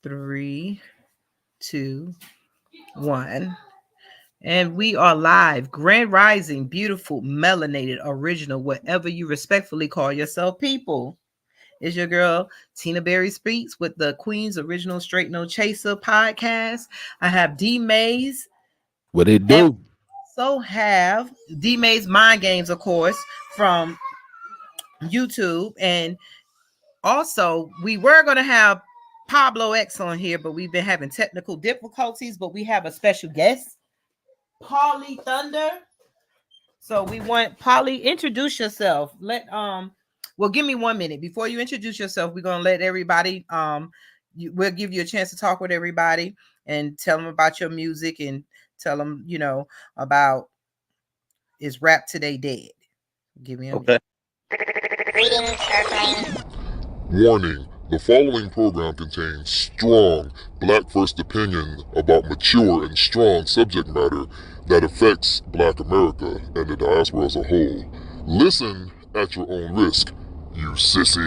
Three, two, one. And we are live. Grand Rising, beautiful, melanated, original, whatever you respectfully call yourself, people. It's your girl, Tina Berry Speaks, with the Queen's Original Straight No Chaser podcast. I have D Mays What it and do? also have D Mays Mind Games, of course, from YouTube. And also, we were going to have Pablo X on here, but we've been having technical difficulties. But we have a special guest, Pauly Thunder. So we want Pauly, introduce yourself. Well, give me 1 minute before you introduce yourself. We're gonna let everybody. We'll give you a chance to talk with everybody and tell them about your music and tell them, about is rap today dead. Give me a minute. Okay. Warning, the following program contains strong black first opinion about mature and strong subject matter that affects Black America and the diaspora as a whole. Listen at your own risk, you sissies.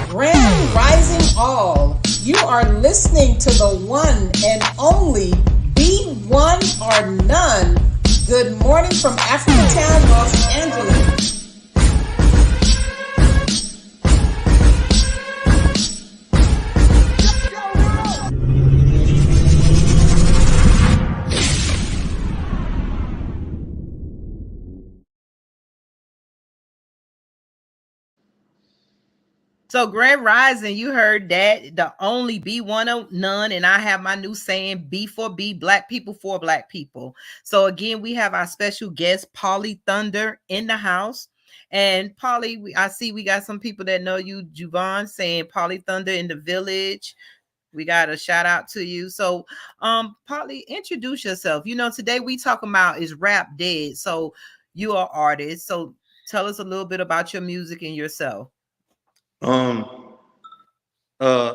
Grand Rising All. You are listening to the one and only Be One or None. Good morning from Africatown, Los Angeles. So Grand Rising, you heard that the only be one of none, and I have my new saying: "B for B, Black people for Black people." So again, we have our special guest, Pauly Thunder, in the house. And Pauly, I see we got some people that know you, Juvan, saying Pauly Thunder in the village. We got a shout out to you. So, Pauly, introduce yourself. Today we talking about is rap dead. So you are artist. So tell us a little bit about your music and yourself. Um. I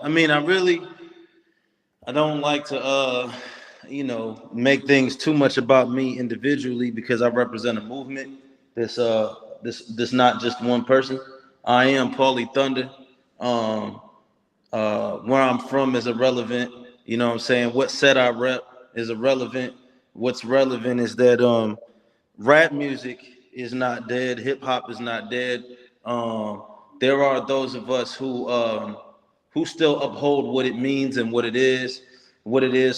don't like to make things too much about me individually because I represent a movement. This not just one person. I am Pauly Thunder. Um. Where I'm from is irrelevant. You know what I'm saying? What set I rep is irrelevant. What's relevant is that rap music is not dead. Hip hop is not dead. Um, there are those of us who still uphold what it means and what it is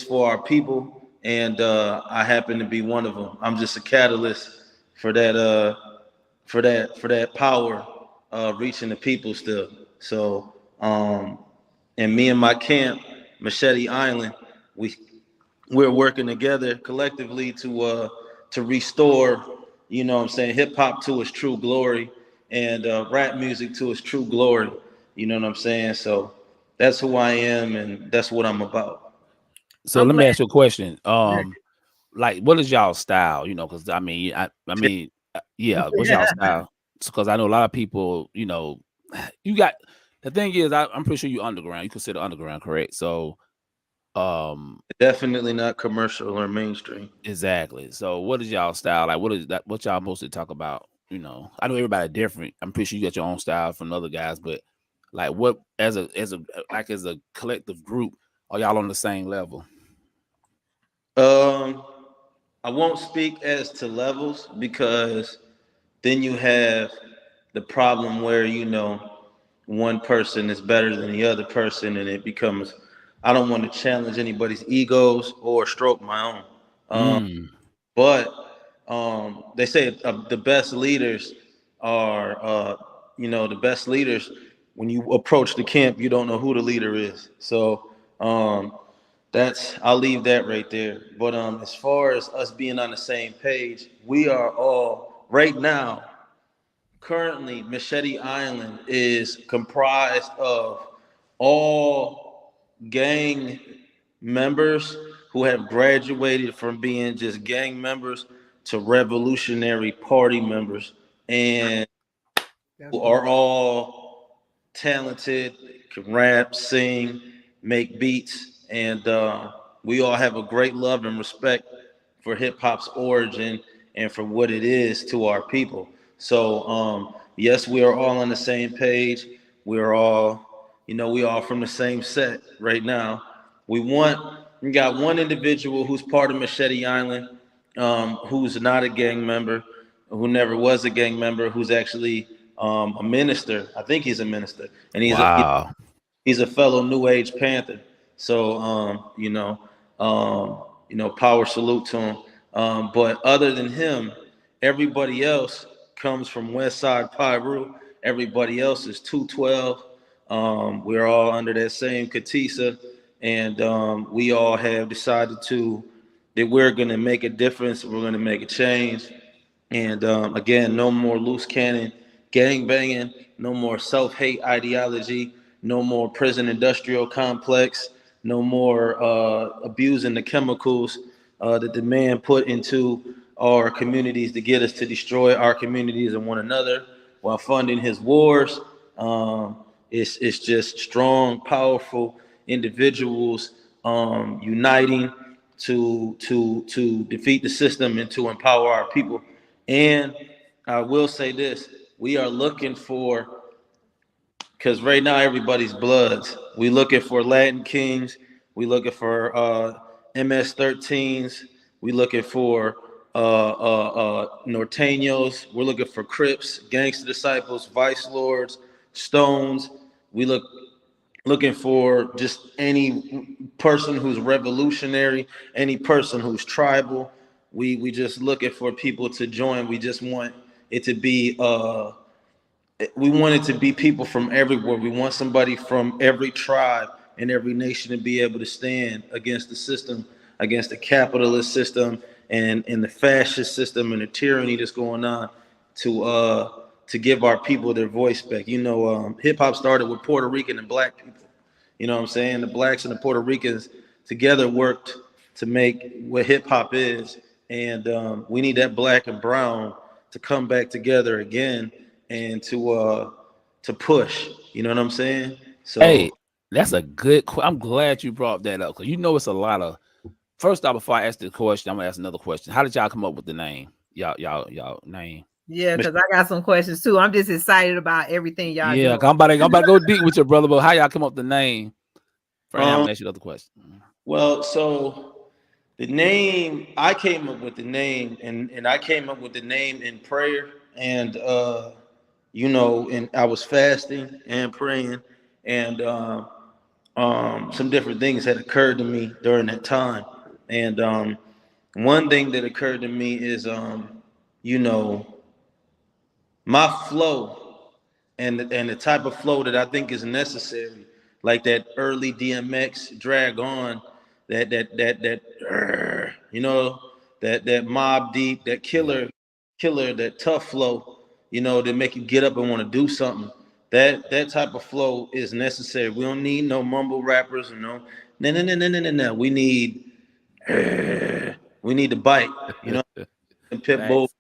for our people. And I happen to be one of them. I'm just a catalyst for that power reaching the people still. So and me and my camp, Machete Island, we're working together collectively to restore, what I'm saying, hip hop to its true glory and rap music to its true glory. You know what I'm saying? So that's who I am and that's what I'm about. So let me ask you a question. Like, what is y'all style? Because yeah, what's y'all style? Because I know a lot of people. You got the thing is, I'm pretty sure you underground. You consider underground, correct? So, definitely not commercial or mainstream. Exactly. So, what is y'all style? Like, what is that? What y'all mostly talk about? I know everybody different. I'm pretty sure you got your own style from other guys, but like, what as a collective group, are y'all on the same level? I won't speak as to levels because then you have the problem where one person is better than the other person, and it becomes I don't want to challenge anybody's egos or stroke my own. But they say the best leaders are, the best leaders. When you approach the camp, you don't know who the leader is. So I'll leave that right there. But as far as us being on the same page, we are all right now. Currently, Machete Island is comprised of all gang members who have graduated from being just gang members to revolutionary party members and who are all talented, can rap, sing, make beats, and we all have a great love and respect for hip hop's origin and for what it is to our people. So Yes, we are all on the same page. We're all, we all from the same set right now. We got one individual who's part of Machete Island, who's not a gang member, who never was a gang member, who's actually a minister. I think he's a minister, and Wow. he's a fellow New Age Panther. So power salute to him. But other than him, everybody else comes from West Side Pyru. Everybody else is 212. We're all under that same Katisa, and we all have decided that we're going to make a difference. We're going to make a change. And again, no more loose cannon gang banging, no more self hate ideology, no more prison industrial complex, no more abusing the chemicals that the man put into our communities to get us to destroy our communities and one another while funding his wars. It's just strong, powerful individuals uniting to defeat the system and to empower our people. And I will say this: we are looking for, because right now everybody's bloods. We looking for Latin Kings. We looking for MS-13s. We looking for Norteños. We're looking for Crips, Gangster Disciples, Vice Lords, Stones. We looking for just any person who's revolutionary, any person who's tribal. We just looking for people to join. We just want it to be we want it to be people from everywhere. We want somebody from every tribe and every nation to be able to stand against the system, against the capitalist system and the fascist system and the tyranny that's going on, to give our people their voice back. Hip hop started with Puerto Rican and black people. You know what I'm saying? The blacks and the Puerto Ricans together worked to make what hip hop is, and we need that black and brown to come back together again and to push. You know what I'm saying? So Hey, that's a good. I'm glad you brought that up, because it's a lot of. First off, before I ask the question, I'm gonna ask another question. How did y'all come up with the name? Y'all name? Yeah, because I got some questions too. I'm just excited about everything y'all Yeah, doing. I'm about to go deep with your brother, but how y'all come up with the name? Frank, I'm gonna ask you another question. well, so the name, I came up with the name, and I came up with the name in prayer, and and I was fasting and praying, and some different things had occurred to me during that time. And one thing that occurred to me is, you know, my flow and the type of flow that I think is necessary, like that early DMX drag on, that that Mob Deep, that killer, that tough flow, that make you get up and want to do something. That type of flow is necessary. We don't need no mumble rappers or no. We need the bite, and pit bull. Thanks.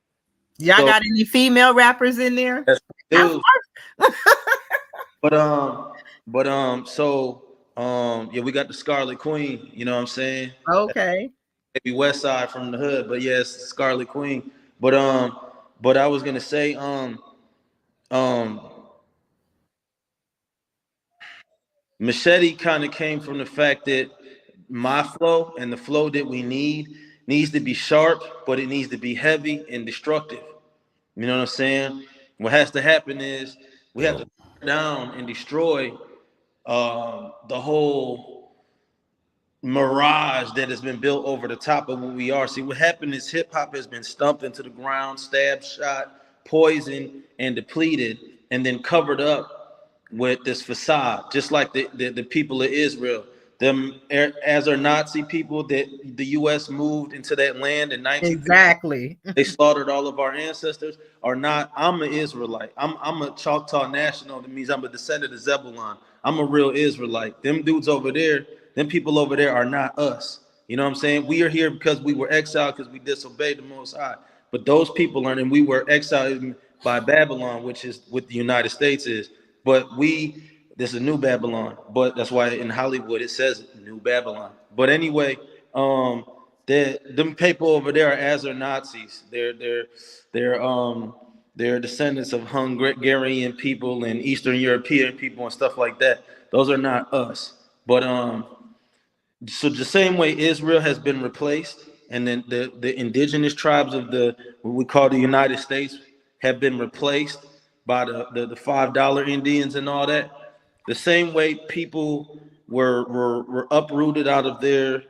Y'all So got any female rappers in there? that's dude. Yeah, we got the Scarlet Queen, you know what I'm saying? Okay. Maybe West Side from the hood, but yes, Scarlet Queen. But I was gonna say, um Machete kind of came from the fact that my flow and the flow that we need needs to be sharp, but it needs to be heavy and destructive. You know what I'm saying? What has to happen is we have to Yo, tear down and destroy the whole mirage that has been built over the top of what we are. See, what happened is hip hop has been stumped into the ground, stabbed, shot, poisoned, and depleted, and then covered up with this facade, just like the people of Israel. Them as are Nazi people that the U.S. moved into that land in 1950. Exactly. They slaughtered all of our ancestors. Are not. I'm an Israelite. I'm a Choctaw National. That means I'm a descendant of Zebulon. I'm a real Israelite. Them dudes over there, them people over there are not us. You know what I'm saying? We are here because we were exiled because we disobeyed the Most High. But those people are, and we were exiled by Babylon, which is what the United States is. But this is New Babylon. But that's why in Hollywood it says New Babylon. But anyway, them people over there are as are Nazis. They're They're descendants of Hungarian people and Eastern European people and stuff like that. Those are not us. But so the same way Israel has been replaced, and then the indigenous tribes of the what we call the United States have been replaced by the $5 Indians and all that. The same way people were uprooted out of their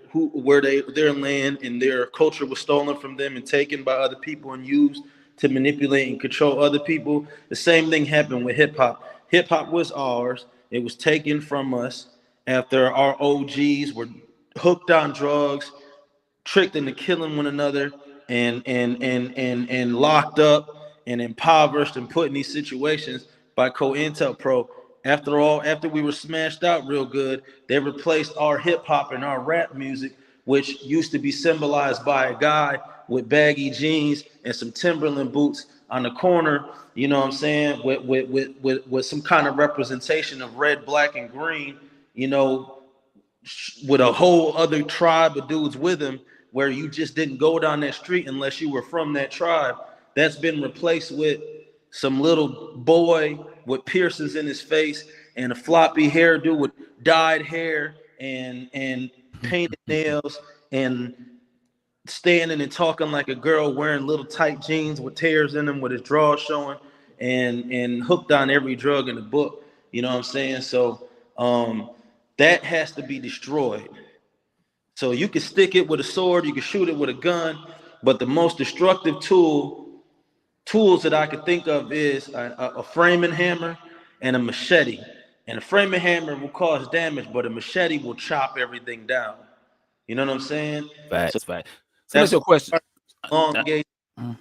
land, and their culture was stolen from them and taken by other people and used to manipulate and control other people. The same thing happened with hip hop. Hip hop was ours. It was taken from us after our OGs were hooked on drugs, tricked into killing one another, and locked up and impoverished and put in these situations by COINTELPRO. After all, after we were smashed out real good, they replaced our hip hop and our rap music, which used to be symbolized by a guy with baggy jeans and some Timberland boots on the corner, you know what I'm saying, with some kind of representation of red, black, and green, you know, with a whole other tribe of dudes with him, where you just didn't go down that street unless you were from that tribe. That's been replaced with some little boy with piercings in his face and a floppy hairdo with dyed hair and painted nails, and standing and talking like a girl, wearing little tight jeans with tears in them, with his drawers showing, and hooked on every drug in the book. You know what I'm saying? So that has to be destroyed. So you can stick it with a sword, you can shoot it with a gun, but the most destructive tools that I could think of is a framing hammer and a machete. And a framing hammer will cause damage, but a machete will chop everything down. You know what I'm saying? So Facts. So that's that's your question. a long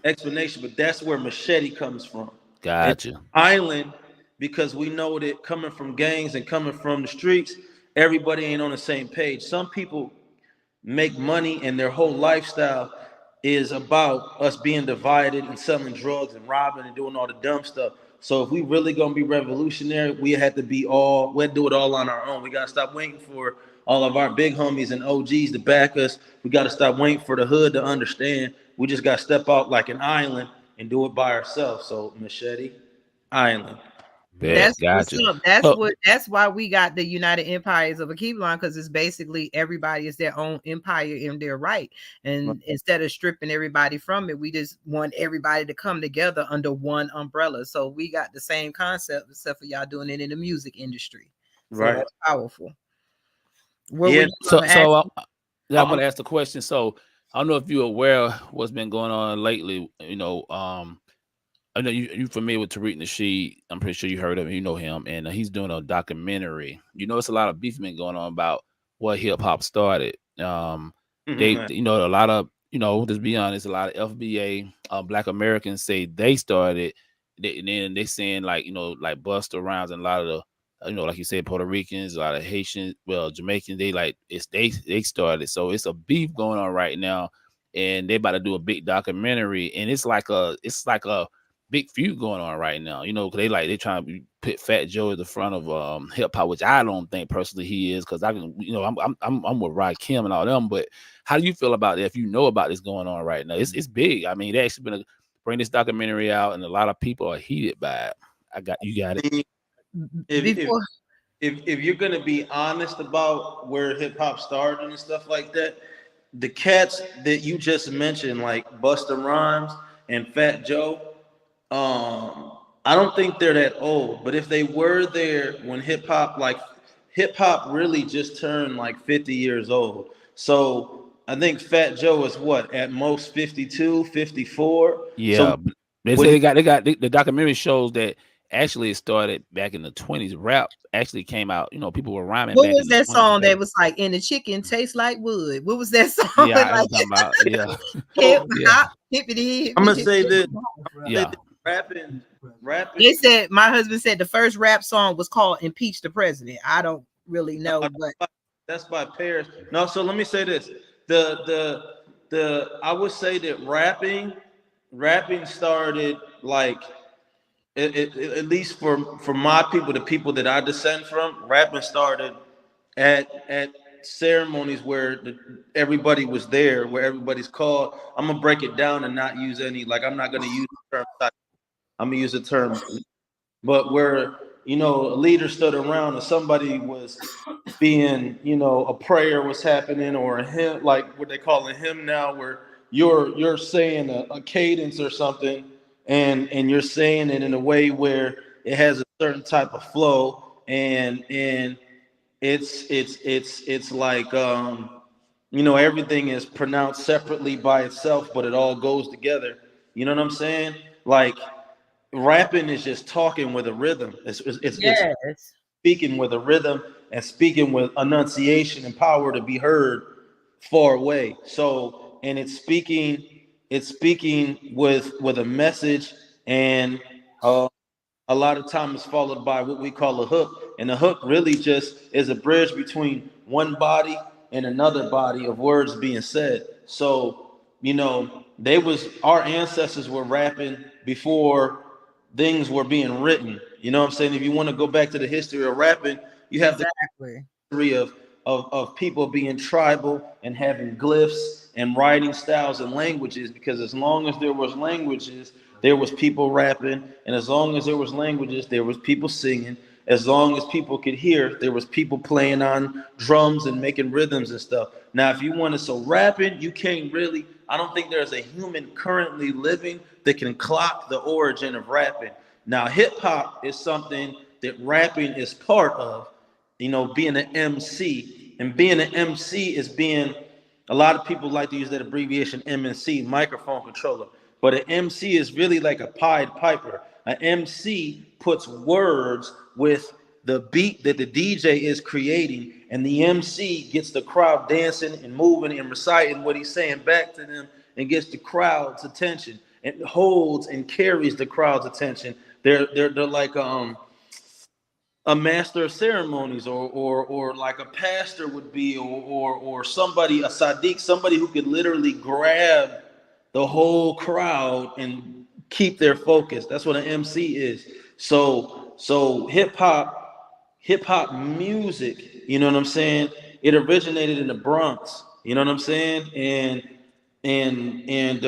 explanation, but that's where machete comes from. And Gotcha. island, because we know that coming from gangs and coming from the streets, everybody ain't on the same page. Some people make money and their whole lifestyle is about us being divided and selling drugs and robbing and doing all the dumb stuff. So if we really gonna be revolutionary, we had to do it all on our own. We gotta stop waiting for all of our big homies and OGs to back us. We gotta stop waiting for the hood to understand. We just gotta step out like an island and do it by ourselves. So machete, island. Bet. That's what's Gotcha. up. So That's why we got the United Empires of Akebon, because it's basically everybody is their own empire in their right. And instead of stripping everybody from it, we just want everybody to come together under one umbrella. So we got the same concept, except for y'all doing it in the music industry. So Right. that's powerful. What Yeah. were you gonna ask? I want to ask the question. So I don't know if you're aware of what's been going on lately. I know you familiar with Tariq Nasheed. I'm pretty sure you heard of him. You know him, and he's doing a documentary. You know, it's a lot of beef been going on about what hip hop started. They, a lot of, just be honest, a lot of FBA Black Americans say they started. And then they saying like, like Busta Rhymes and a lot of the, like you said, Puerto Ricans, a lot of Haitians, well, Jamaicans. They started. So it's a beef going on right now, and they about to do a big documentary, and it's like a big feud going on right now, because they trying to put Fat Joe at the front of hip hop, which I don't think personally he is, because I can, I'm with Rakim and all them. But how do you feel about that? If you know about this going on right now, it's big. I mean, they actually been bring this documentary out, and a lot of people are heated by it. You got it. If you're gonna be honest about where hip hop started and stuff like that, the cats that you just mentioned, like Busta Rhymes and Fat Joe, I don't think they're that old, but if they were there when hip hop really just turned like 50 years old. So I think Fat Joe is what, at most 52, 54. Yeah. So They say the documentary shows that actually it started back in the 20s. Rap actually came out, people were rhyming. What was that song that was like, "And the chicken tastes like wood"? What was that song? Yeah, I was talking about, Hippity. I'm gonna say that. Yeah. Rapping. They said, my husband said the first rap song was called "Impeach the President." I don't really know, but that's by Paris. No, so let me say this: I would say that rapping started like at least for my people, the people that I descend from, rapping started at ceremonies where everybody was there, where everybody's called. I'm gonna break it down and not use any, like, I'm not gonna use the term I'm gonna use the term, but where, you know, a leader stood around and somebody was being, you know, a prayer was happening, or a hymn, like what they call a hymn now, where you're saying a cadence or something, and you're saying it in a way where it has a certain type of flow, and it's like you know, everything is pronounced separately by itself, but it all goes together. You know what I'm saying? Like rapping is just talking with a rhythm. It's Yes. speaking with a rhythm and speaking with enunciation and power to be heard far away. So, and it's speaking with a message, and a lot of times followed by what we call a hook. And the hook really just is a bridge between one body and another body of words being said. So, you know, they was our ancestors were rapping before things were being written. You know what I'm saying? If you want to go back to the history of rapping, you have the Exactly. history of people being tribal and having glyphs and writing styles and languages, because as long as there was languages, there was people rapping, and as long as there was languages, there was people singing. As long as people could hear, there was people playing on drums and making rhythms and stuff. Now if you want to, so rapping, you can't really, I don't think there's a human currently living that can clock the origin of rapping. Now hip hop is something that rapping is part of, you know, being an MC. And being an MC is being, a lot of people like to use that abbreviation MNC, microphone controller. But an MC is really like a Pied Piper. An MC puts words with the beat that the DJ is creating, and the MC gets the crowd dancing and moving and reciting what he's saying back to them, and gets the crowd's attention, and holds and carries the crowd's attention. They're like a master of ceremonies, or like a pastor would be, or somebody, a Sadiq, somebody who could literally grab the whole crowd and keep their focus. That's what an MC is. So hip hop music, you know what I'm saying? It originated in the Bronx, you know what I'm saying? And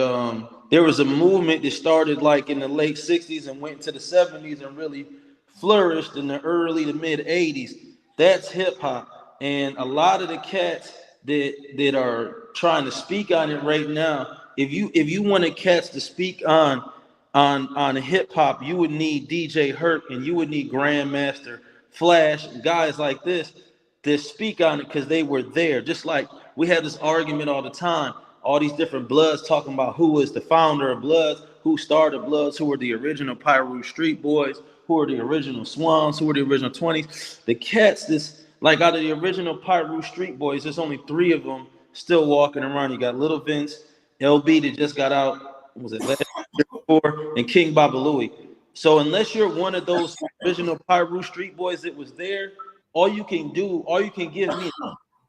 there was a movement that started like in the late 60s and went to the 70s and really flourished in the early to mid 80s. That's hip hop. And a lot of the cats that are trying to speak on it right now, if you want to cats to speak on hip hop, you would need DJ Herc, and you would need Grandmaster Flash, and guys like this that speak on it, because they were there. Just like we have this argument all the time, all these different Bloods talking about who is the founder of Bloods, who started Bloods, who are the original Pyru Street Boys, who are the original Swans, who are the original 20s. The cats, this, like out of the original Pyru Street Boys, there's only 3 of them still walking around. You got Little Vince, LB that just got out, was it last year before, and King Babalooey. So unless you're one of those original Pyru Street Boys that was there, all you can give me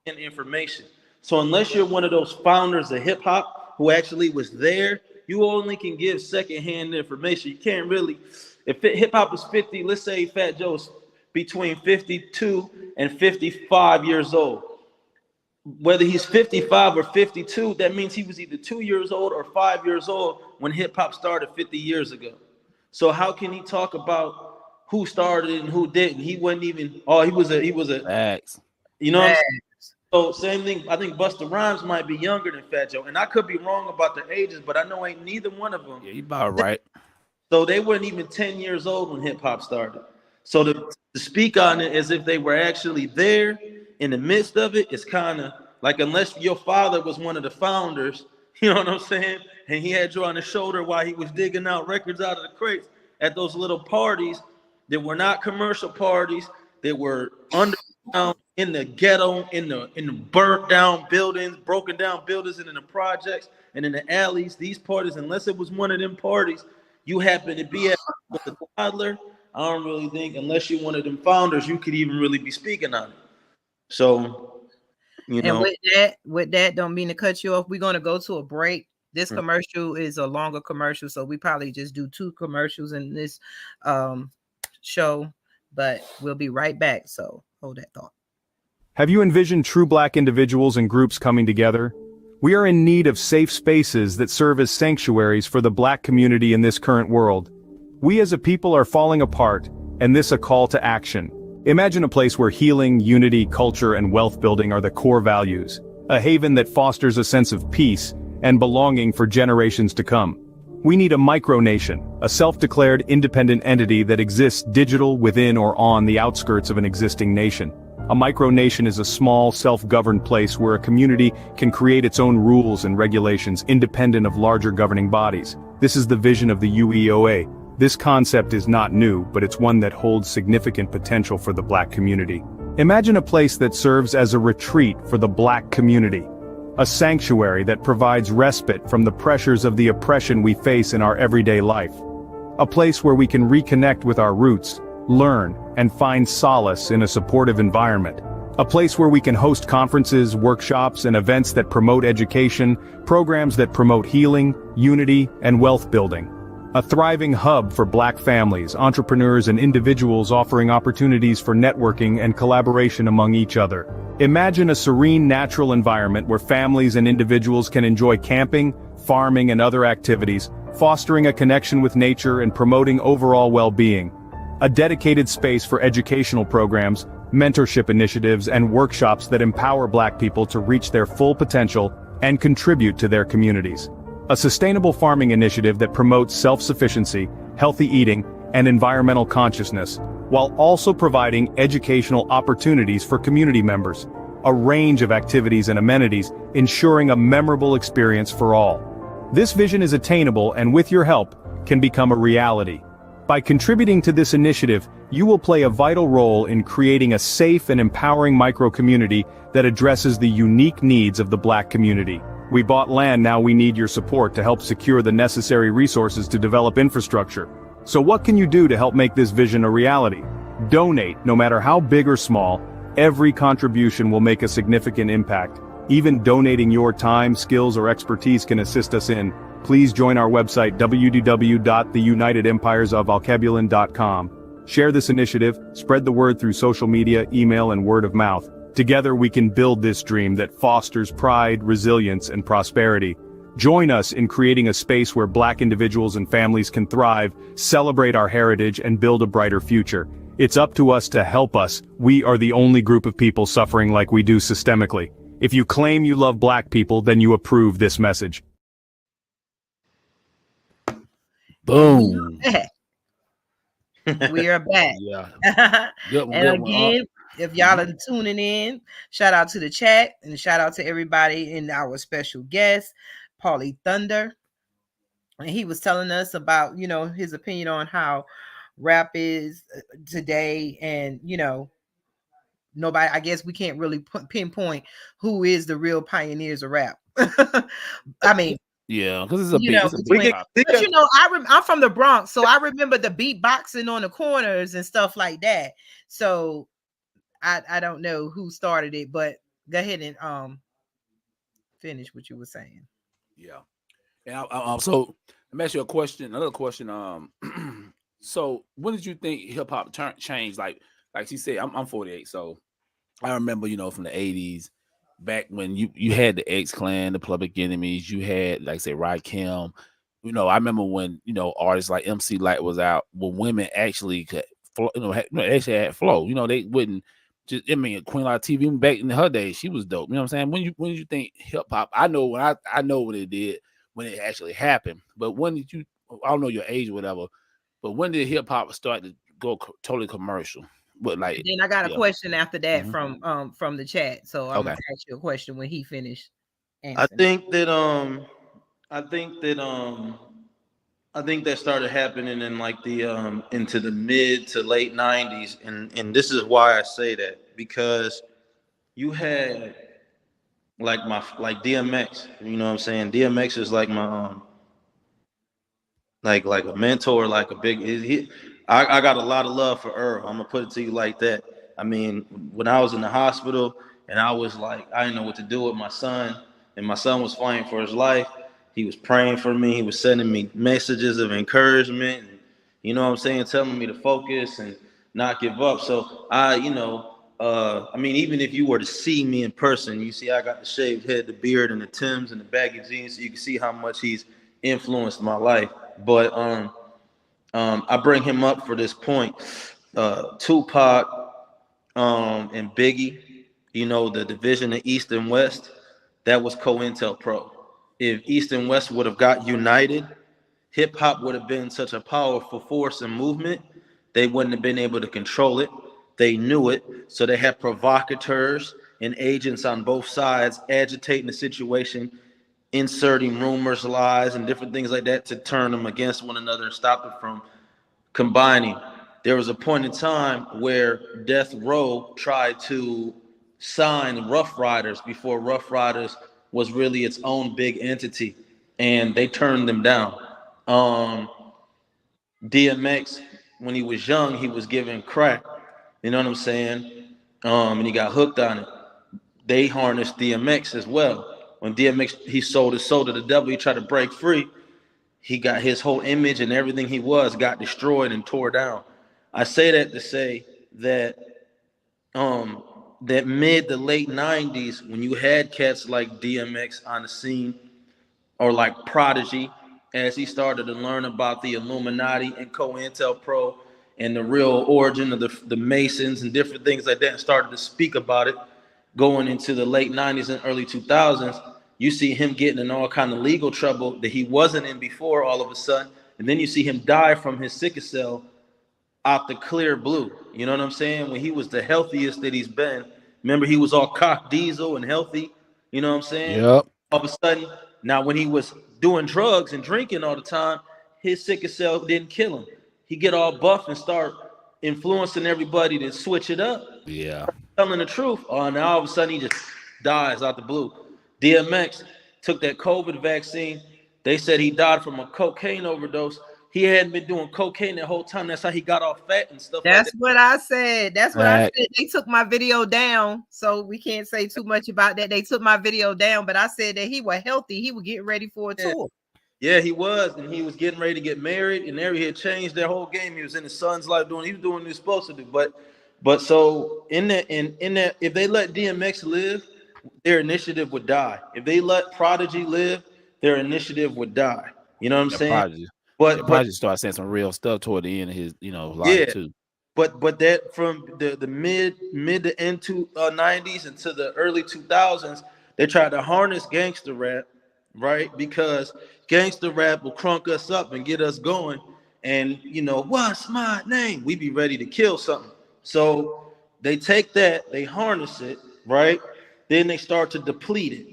is information. So unless you're one of those founders of hip hop who actually was there, you only can give secondhand information. You can't really, if hip hop is 50, let's say Fat Joe's between 52 and 55 years old. Whether he's 55 or 52, that means he was either 2 years old or 5 years old when hip hop started 50 years ago. So how can he talk about who started it and who didn't? He wasn't even, he was a Facts. you know what I'm saying? So same thing, I think Busta Rhymes might be younger than Fat Joe. And I could be wrong about their ages, but I know ain't neither one of them. Yeah, you about right. So they weren't even 10 years old when hip hop started. So to speak on it as if they were actually there in the midst of it is kind of like, unless your father was one of the founders, you know what I'm saying? And he had you on his shoulder while he was digging out records out of the crates at those little parties that were not commercial parties, that were underground in the ghetto, in the burnt down buildings, broken down buildings, and in the projects and in the alleys. These parties, unless it was one of them parties, you happen to be at with a toddler, I don't really think, unless you're one of them founders, you could even really be speaking on it. So, you know. And with that, don't mean to cut you off. We're going to go to a break. This commercial is a longer commercial, so we probably just do 2 commercials in this show, but we'll be right back. So hold that thought. Have you envisioned true Black individuals and groups coming together? We are in need of safe spaces that serve as sanctuaries for the Black community in this current world. We as a people are falling apart, and this a call to action. Imagine a place where healing, unity, culture, and wealth building are the core values. A haven that fosters a sense of peace and belonging for generations to come. We need a micronation, a self-declared independent entity that exists digital within or on the outskirts of an existing nation. A micronation is a small, self-governed place where a community can create its own rules and regulations independent of larger governing bodies. This is the vision of the UEOA. This concept is not new, but it's one that holds significant potential for the Black community. Imagine a place that serves as a retreat for the Black community. A sanctuary that provides respite from the pressures of the oppression we face in our everyday life. A place where we can reconnect with our roots, learn, and find solace in a supportive environment. A place where we can host conferences, workshops, and events that promote education, programs that promote healing, unity, and wealth building. A thriving hub for Black families, entrepreneurs, and individuals offering opportunities for networking and collaboration among each other. Imagine a serene natural environment where families and individuals can enjoy camping, farming, and other activities, fostering a connection with nature and promoting overall well-being. A dedicated space for educational programs, mentorship initiatives, and workshops that empower Black people to reach their full potential and contribute to their communities. A sustainable farming initiative that promotes self-sufficiency, healthy eating, and environmental consciousness, while also providing educational opportunities for community members. A range of activities and amenities, ensuring a memorable experience for all. This vision is attainable and with your help, can become a reality. By contributing to this initiative, you will play a vital role in creating a safe and empowering micro-community that addresses the unique needs of the Black community. We bought land, now we need your support to help secure the necessary resources to develop infrastructure. So what can you do to help make this vision a reality? Donate, no matter how big or small. Every contribution will make a significant impact. Even donating your time, skills, or expertise can assist us in. Please join our website www.theunitedempiresofalkebulin.com. Share this initiative, spread the word through social media, email, and word of mouth. Together we can build this dream that fosters pride, resilience, and prosperity. Join us in creating a space where Black individuals and families can thrive, celebrate our heritage, and build a brighter future. It's up to us to help us. We are the only group of people suffering like we do systemically. If you claim you love Black people, then you approve this message. Boom. We are back. Yeah. And again, if y'all are tuning in, shout out to the chat and shout out to everybody and our special guest, PAULLY Thunda. And he was telling us about, his opinion on how rap is today. And, nobody, I guess we can't really pinpoint who is the real pioneers of rap. I mean, yeah, because it's a big topic. But I'm from the Bronx, so I remember the beatboxing on the corners and stuff like that. So I don't know who started it, but go ahead and finish what you were saying. Yeah, and so let me ask you a question. Another question. So when did you think hip hop changed? Like she said, I'm 48, so I remember from the 80s. Back when you had the X Clan, the Public Enemies, you had like say Rakim. I remember when artists like MC Light was out, when women actually could flow, actually had flow. They wouldn't just. I mean, Queen Latifah back in her day, she was dope. You know what I'm saying? When did you think hip hop? I know when I know what it did when it actually happened. But when did you? I don't know your age or whatever. But when did hip hop start to go totally commercial? But like, then I got a question after that from the chat. So I'm gonna ask you a question when he finished answering. I think that started happening in like the into the mid to late 90s, and this is why I say that, because you had like DMX, you know what I'm saying? DMX is like my like a mentor, like a big I got a lot of love for Earl. I'm gonna put it to you like that. I mean, when I was in the hospital and I was like, I didn't know what to do with my son, and my son was fighting for his life. He was praying for me. He was sending me messages of encouragement, and, you know what I'm saying, telling me to focus and not give up. So I mean, even if you were to see me in person, you see I got the shaved head, the beard, and the Timbs and the baggy jeans, so you can see how much he's influenced my life. But I bring him up for this point. Tupac and Biggie, you know, the division of East and West, that was COINTELPRO. If East and West would have got united, hip hop would have been such a powerful force and movement, they wouldn't have been able to control it. They knew it. So they had provocateurs and agents on both sides agitating the situation, inserting rumors, lies, and different things like that to turn them against one another and stop it from combining. There was a point in time where Death Row tried to sign Rough Riders before Rough Riders was really its own big entity, and they turned them down. Um, DMX, when he was young, he was given crack. You know what I'm saying? And he got hooked on it. They harnessed DMX as well. When DMX he sold his soul to the devil, he tried to break free. He got his whole image and everything he was got destroyed and tore down. I say that to say that that mid to late 90s, when you had cats like DMX on the scene, or like Prodigy, as he started to learn about the Illuminati and COINTELPRO and the real origin of the Masons and different things like that, and started to speak about it going into the late 90s and early 2000s, you see him getting in all kind of legal trouble that he wasn't in before all of a sudden. And then you see him die from his sickle cell out the clear blue. You know what I'm saying? When he was the healthiest that he's been. Remember, he was all cock diesel and healthy. You know what I'm saying? Yep. All of a sudden, now when he was doing drugs and drinking all the time, his sickle cell didn't kill him. He get all buff and start influencing everybody to switch it up. Yeah. Telling the truth. Oh, now all of a sudden he just dies out the blue. DMX took that COVID vaccine. They said he died from a cocaine overdose. He hadn't been doing cocaine that whole time. That's how he got all fat and stuff. That's like that. what I said. That's what I Right. said. They took my video down, so we can't say too much about that. They took my video down, but I said that he was healthy. He was getting ready for a tour. Yeah, he was, and he was getting ready to get married, and he had changed their whole game. He was in his son's life he was doing what he was supposed to do. But so in that, if they let DMX live, their initiative would die. If they let Prodigy live, their initiative would die. You know what I'm saying? Prodigy. But Prodigy started saying some real stuff toward the end of his, life too. But that from the mid to end 90s into the early 2000s, they tried to harness gangster rap, right? Because gangster rap will crunk us up and get us going. And what's my name? We be ready to kill something. So they take that, they harness it, right? Then they start to deplete it,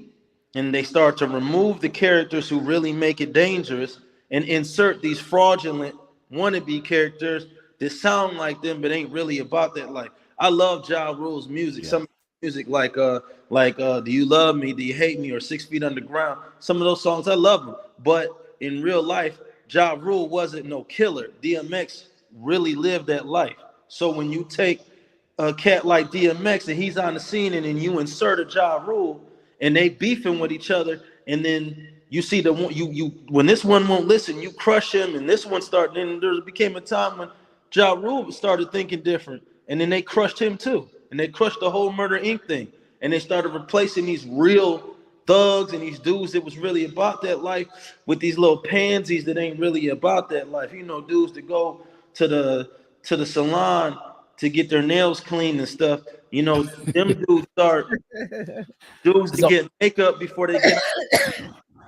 and they start to remove the characters who really make it dangerous, and insert these fraudulent wannabe characters that sound like them but ain't really about that life. I love Ja Rule's music. Yeah. Some music like Do You Love Me, Do You Hate Me, or 6 Feet Underground. Some of those songs I love them. But in real life, Ja Rule wasn't no killer. DMX really lived that life. So when you take a cat like DMX and he's on the scene, and then you insert a Ja Rule and they beefing with each other, and then you see the one you when this one won't listen, you crush him, and this one started. Then there became a time when Ja Rule started thinking different, and then they crushed him too, and they crushed the whole Murder Inc. thing, and they started replacing these real thugs and these dudes that was really about that life with these little pansies that ain't really about that life. Dudes that go to the salon to get their nails cleaned and stuff. Them dudes start dudes to get makeup before they get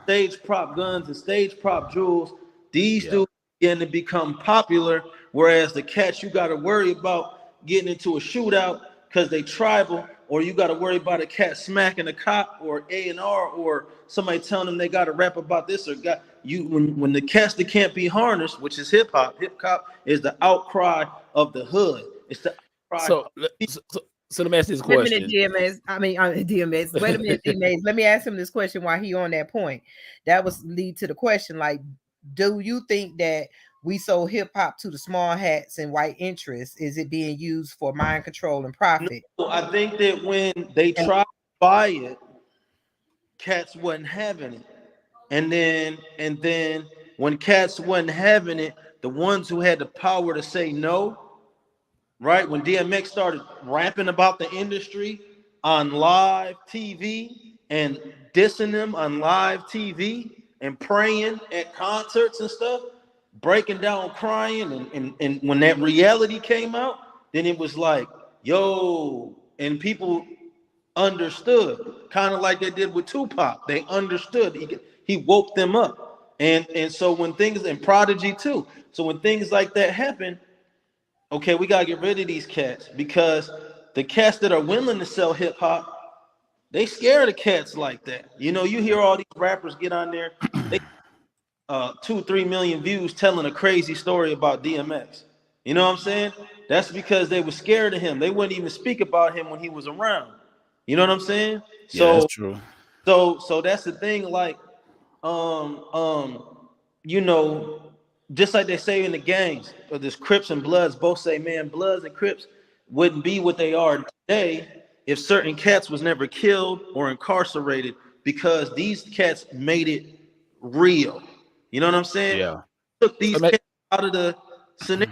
stage prop guns and stage prop jewels. These dudes begin to become popular, whereas the cats you got to worry about getting into a shootout because they tribal, or you got to worry about a cat smacking a cop or A&R, or somebody telling them they got to rap about this, or got you when the cats that can't be harnessed, which is hip hop. Hip hop is the outcry of the hood. It's the outcry. So let me ask this Wait a question. minute, DMX. Wait a minute, DMX. Let me ask him this question while he on that point. That was lead to the question. Like, do you think that we sold hip hop to the small hats and white interests? Is it being used for mind control and profit? No, I think that when they tried to buy it, cats wasn't having it. And then when cats wasn't having it, the ones who had the power to say no, right? When DMX started rapping about the industry on live TV and dissing them on live TV and praying at concerts and stuff, breaking down, crying, and when that reality came out, then it was like, yo, and people understood, kind of like they did with Tupac. They understood. He woke them up, and so when things, and Prodigy too. So when things like that happen, okay, we gotta get rid of these cats, because the cats that are willing to sell hip hop, they scared of cats like that. You know, you hear all these rappers get on there, they 2-3 million views telling a crazy story about DMX. You know what I'm saying? That's because they were scared of him. They wouldn't even speak about him when he was around. You know what I'm saying? Yeah, that's So true. so that's the thing. Like, um, um, you know, just like they say in the gangs, or this Crips and Bloods both say, man, Bloods and Crips wouldn't be what they are today if certain cats was never killed or incarcerated, because these cats made it real. You know what I'm saying? Yeah. Took So, these cats out of the scenario.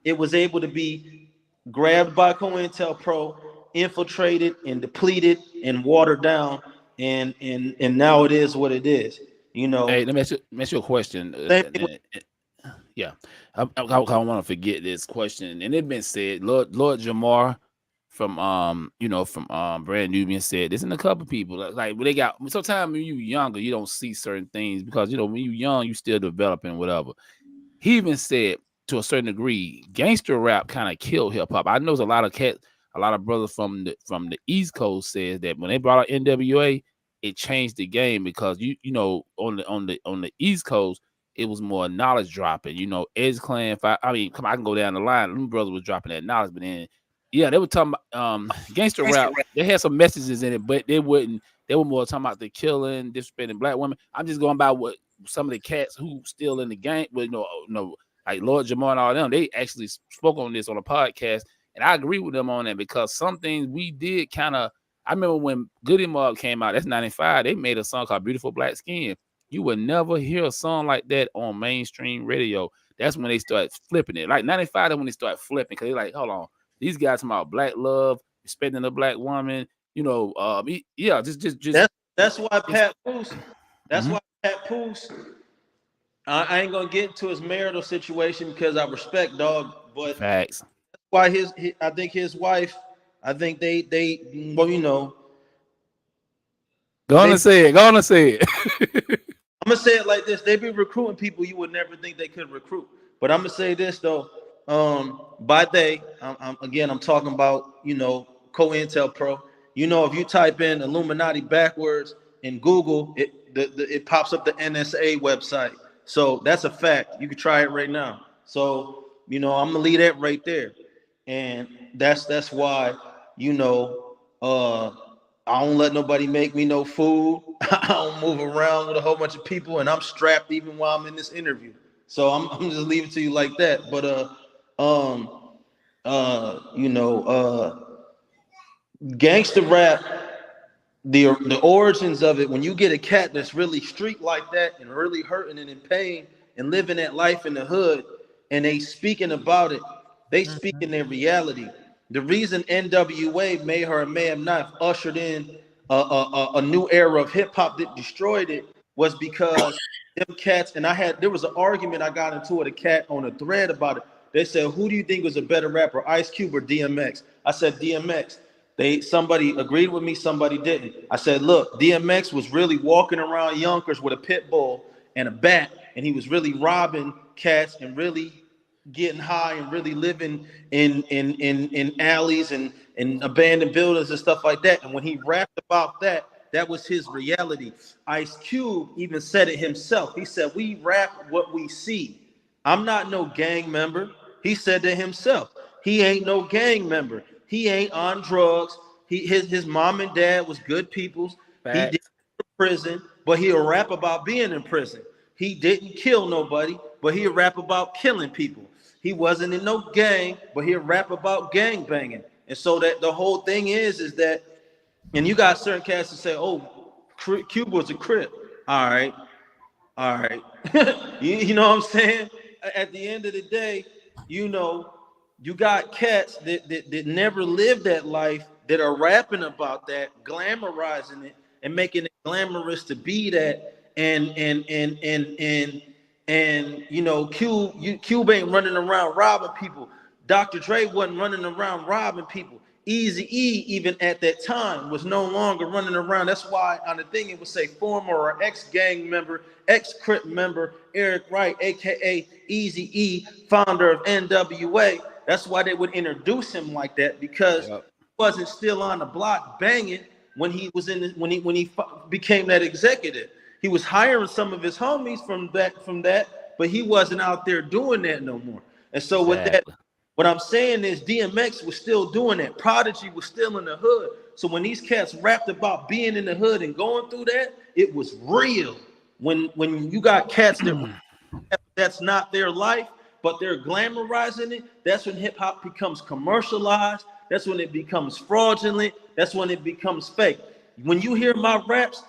It was able to be grabbed by COINTELPRO, infiltrated and depleted and watered down, and now it is what it is. You know, hey, let me ask you a question. same thing with Yeah, I want to forget this question, and it been said. Lord Jamar from Brand Nubian said this, and a couple people like when they got, sometimes when you younger, you don't see certain things because when you young, you still developing whatever. He even said to a certain degree, gangster rap kind of killed hip hop. I know there's a lot of brothers from the East Coast says that when they brought out NWA, it changed the game because on the East Coast it was more knowledge dropping. Edge Clan. I mean, come on, I can go down the line. Them brothers was dropping that knowledge, but then yeah, they were talking about gangster rap. They had some messages in it, but they wouldn't. They were more talking about the killing, disrespecting black women. I'm just going by what some of the cats who still in the game, but like Lord Jamar and all them, they actually spoke on this on a podcast, and I agree with them on that because some things we did kind of. I remember when Goody Mob came out, that's 95, they made a song called Beautiful Black Skin. You would never hear a song like that on mainstream radio. That's when they start flipping it. Like 95, that's when they start flipping, because they're like, hold on, these guys talking about black love, respecting a black woman, yeah, just that's why Pat Poose, Mhm. why Pat Poose, I ain't gonna get into his marital situation because I respect dog, but Facts. why I think his wife, I think they well, Go on they and say it. Go on and say it. I'm gonna say it like this: they be recruiting people you would never think they could recruit. But I'm gonna say this though: by they, I'm talking about COINTELPRO. If you type in Illuminati backwards in Google, it pops up the NSA website. So that's a fact. You can try it right now. So I'm gonna leave that right there, and that's why I don't let nobody make me no food. I don't move around with a whole bunch of people, and I'm strapped even while I'm in this interview. So I'm just leaving it to you like that. But gangster rap, the origins of it, when you get a cat that's really street like that and really hurting and in pain and living that life in the hood, and they speaking about it, they speak in their reality. The reason NWA made her a man knife, ushered in a new era of hip hop that destroyed it, was because them cats, and there was an argument I got into with a cat on a thread about it. They said, who do you think was a better rapper, Ice Cube or DMX? I said DMX. Somebody agreed with me, somebody didn't. I said, look, DMX was really walking around Yonkers with a pit bull and a bat, and he was really robbing cats and really getting high and really living in alleys and abandoned buildings and stuff like that. And when he rapped about that, that was his reality. Ice Cube even said it himself. He said, we rap what we see. I'm not no gang member. He said that himself. He ain't no gang member. He ain't on drugs. His mom and dad was good peoples. He did prison, but he'll rap about being in prison. He didn't kill nobody, but he'll rap about killing people. He wasn't in no gang, but he'll rap about gang banging. And so that the whole thing is that, and you got certain cats that say, oh, Cube was a Crip. All right. All right. you know what I'm saying? At the end of the day, you got cats that never lived that life that are rapping about that, glamorizing it and making it glamorous to be that, and And you know, Cube ain't running around robbing people. Dr. Dre wasn't running around robbing people. Eazy-E, even at that time, was no longer running around. That's why on the thing it would say former or ex-gang member, ex-Crip member, Eric Wright, aka Eazy-E, founder of NWA. That's why they would introduce him like that, because he wasn't still on the block banging when he was when he became that executive. He was hiring some of his homies from that, but he wasn't out there doing that no more. And so with that, what I'm saying is DMX was still doing that. Prodigy was still in the hood. So when these cats rapped about being in the hood and going through that, it was real. When you got cats that's not their life, but they're glamorizing it, that's when hip hop becomes commercialized. That's when it becomes fraudulent. That's when it becomes fake. When you hear my raps,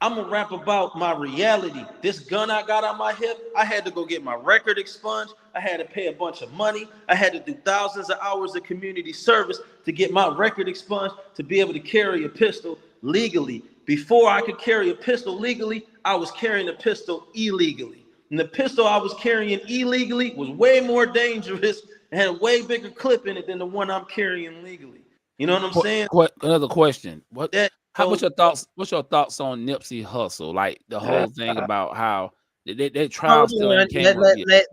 I'm gonna rap about my reality. This gun I got on my hip, I had to go get my record expunged. I had to pay a bunch of money. I had to do thousands of hours of community service to get my record expunged to be able to carry a pistol legally. Before I could carry a pistol legally, I was carrying a pistol illegally. And the pistol I was carrying illegally was way more dangerous and had a way bigger clip in it than the one I'm carrying legally. You know what I'm saying? Another question. What's your thoughts on Nipsey Hussle? Like the whole thing about how they trial still came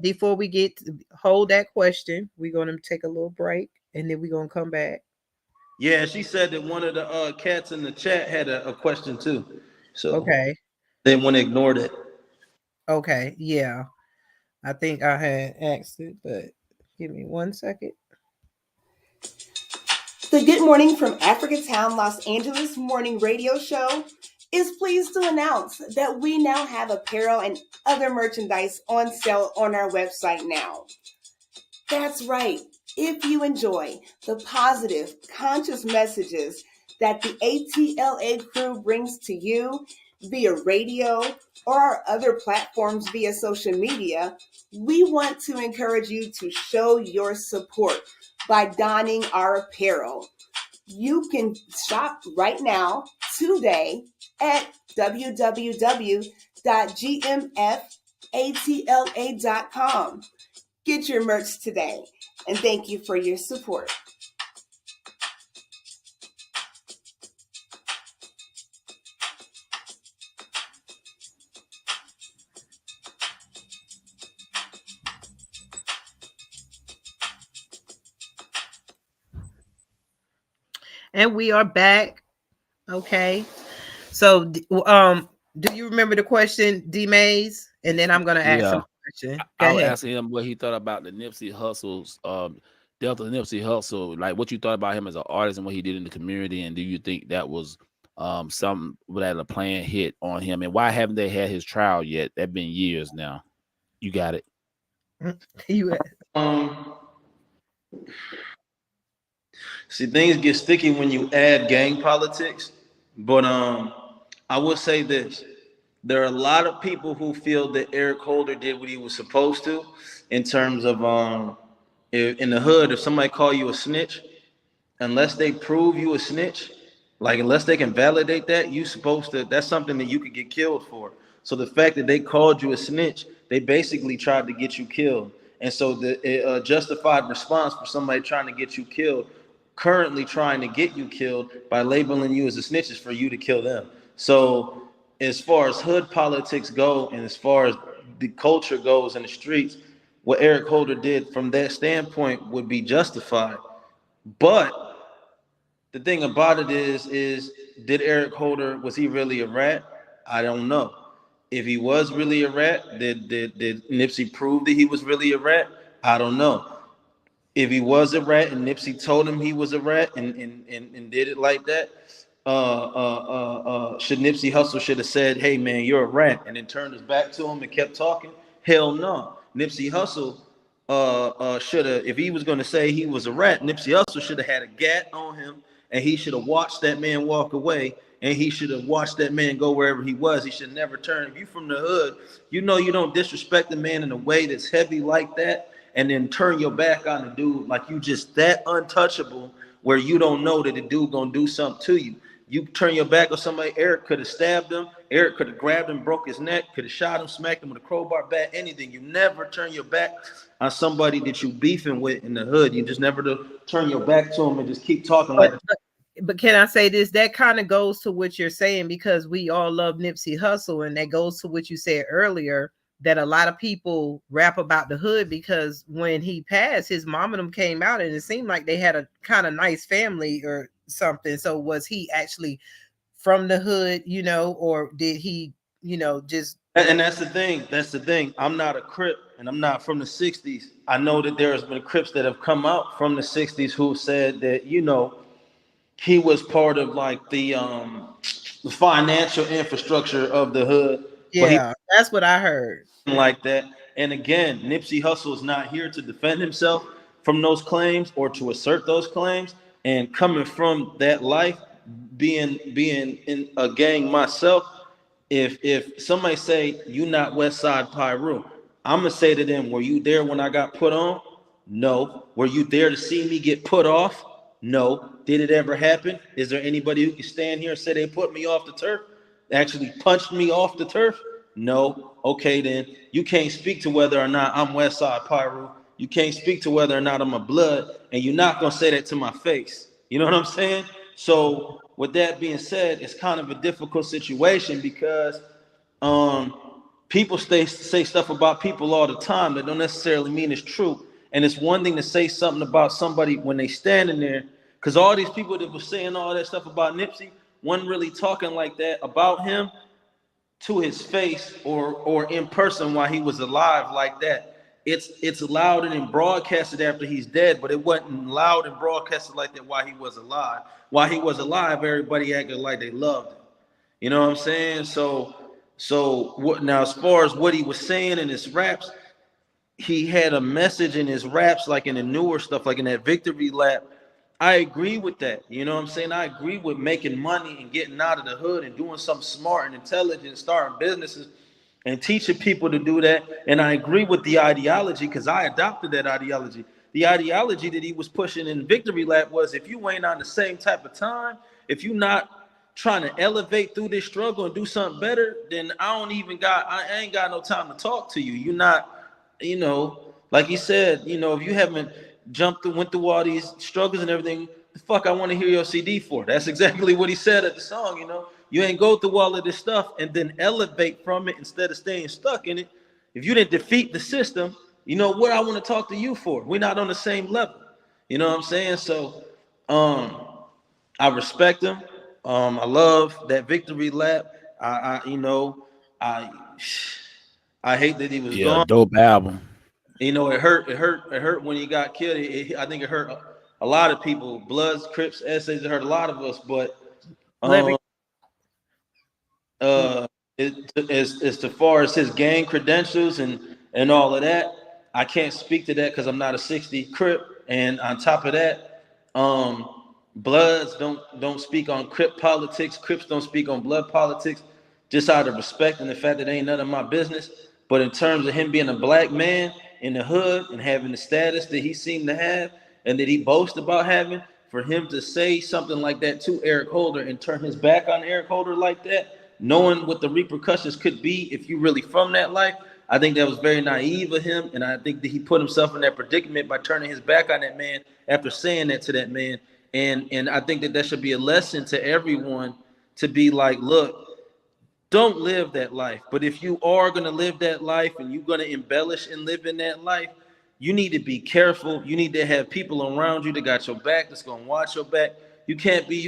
before we get hold that question, we're gonna take a little break and then we're gonna come back. Yeah, she said that one of the cats in the chat had a question too. So okay, they want to ignore that. Okay, yeah, I think I had asked it, but give me 1 second. The Good Morning from Africatown, Los Angeles morning radio show is pleased to announce that we now have apparel and other merchandise on sale on our website now. That's right. If you enjoy the positive, conscious messages that the ATLA crew brings to you via radio or our other platforms via social media, we want to encourage you to show your support by donning our apparel. You can shop right now, today, at www.gmfatla.com. Get your merch today, and thank you for your support. And we are back. Okay. So do you remember the question, D Mays? And then I'm gonna ask him a question. I was asking him what he thought about the Nipsey Hussle's Delta Nipsey Hussle, like what you thought about him as an artist and what he did in the community, and do you think that was something that a planned hit on him, and why haven't they had his trial yet? That's been years now. You got it. See, things get sticky when you add gang politics, but I will say this. There are a lot of people who feel that Eric Holder did what he was supposed to in terms of in the hood, if somebody call you a snitch, unless they prove you a snitch, like unless they can validate that, you supposed to, that's something that you could get killed for. So the fact that they called you a snitch, they basically tried to get you killed. And so the justified response for somebody trying to get you killed, currently trying to get you killed by labeling you as a snitch, is for you to kill them. So as far as hood politics go, and as far as the culture goes in the streets, what Eric Holder did from that standpoint would be justified. But the thing about it is did Eric Holder, was he really a rat? I don't know. If he was really a rat, did Nipsey prove that he was really a rat? I don't know. If he was a rat and Nipsey told him he was a rat and did it like that, should Nipsey Hussle should have said, hey man, you're a rat, and then turned his back to him and kept talking? Hell no. Nipsey Hussle should have, if he was going to say he was a rat, Nipsey Hussle should have had a gat on him, and he should have watched that man walk away, and he should have watched that man go wherever he was. He should never turn. If you from the hood, you know you don't disrespect the man in a way that's heavy like that, and then turn your back on the dude like you just that untouchable, where you don't know that the dude gonna do something to you. You turn your back on somebody. Eric could have stabbed him. Eric could have grabbed him, broke his neck, could have shot him, smacked him with a crowbar, bat, anything. You never turn your back on somebody that you beefing with in the hood. You just never turn your back to them and just keep talking like. But can I say this? That kind of goes to what you're saying, because we all love Nipsey Hussle, and that goes to what you said earlier, that a lot of people rap about the hood because when he passed, his mom and them came out, and it seemed like they had a kind of nice family or something. So was he actually from the hood, you know, or did he, you know, just? And that's the thing. That's the thing. I'm not a Crip, and I'm not from the '60s. I know that there has been Crips that have come out from the '60s who said that, you know, he was part of like the financial infrastructure of the hood. Yeah, that's what I heard. Like that. And again, Nipsey Hussle is not here to defend himself from those claims or to assert those claims. And coming from that life, being in a gang myself, if somebody say you not West Side Pyru, I'm gonna say to them, were you there when I got put on? No. Were you there to see me get put off? No. Did it ever happen? Is there anybody who can stand here and say they put me off the turf? Actually punched me off the turf? No. Okay, then you can't speak to whether or not I'm West Side Pyru. You can't speak to whether or not I'm a blood, and you're not gonna say that to my face. You know what I'm saying? So with that being said, it's kind of a difficult situation because people say stuff about people all the time that don't necessarily mean it's true. And it's one thing to say something about somebody when they standing there, because all these people that were saying all that stuff about Nipsey, wasn't really talking like that about him to his face or in person while he was alive like that. It's loud and broadcasted after he's dead, but it wasn't loud and broadcasted like that while he was alive. While he was alive, everybody acted like they loved him. You know what I'm saying? So what now? As far as what he was saying in his raps, he had a message in his raps, like in the newer stuff, like in that Victory Lap. I agree with that. You know what I'm saying? I agree with making money and getting out of the hood and doing something smart and intelligent, starting businesses and teaching people to do that. And I agree with the ideology because I adopted that ideology. The ideology that he was pushing in Victory Lap was, if you ain't on the same type of time, if you're not trying to elevate through this struggle and do something better, then I ain't got no time to talk to you. You're not, you know, like he said, you know, if you haven't went through all these struggles and everything, the fuck I want to hear your CD for? That's exactly what he said at the song. You know, you ain't go through all of this stuff and then elevate from it instead of staying stuck in it. If you didn't defeat the system, you know what I want to talk to you for? We're not on the same level. You know what I'm saying? So I respect him. I love that Victory Lap. I hate that he was gone. Dope album. You know, it hurt when he got killed. I think it hurt a lot of people. Bloods, Crips, Essays, it hurt a lot of us. But as far as his gang credentials and all of that, I can't speak to that because I'm not a 60 Crip. And on top of that, Bloods don't speak on Crip politics. Crips don't speak on blood politics, just out of respect and the fact that it ain't none of my business. But in terms of him being a black man in the hood and having the status that he seemed to have and that he boasts about having, for him to say something like that to Eric Holder and turn his back on Eric Holder like that, knowing what the repercussions could be if you really from that life, I think that was very naive of him. And I think that he put himself in that predicament by turning his back on that man after saying that to that man. And I think that should be a lesson to everyone to be like, look, don't live that life. But if you are going to live that life and you're going to embellish and live in that life, you need to be careful. You need to have people around you that got your back, that's going to watch your back. You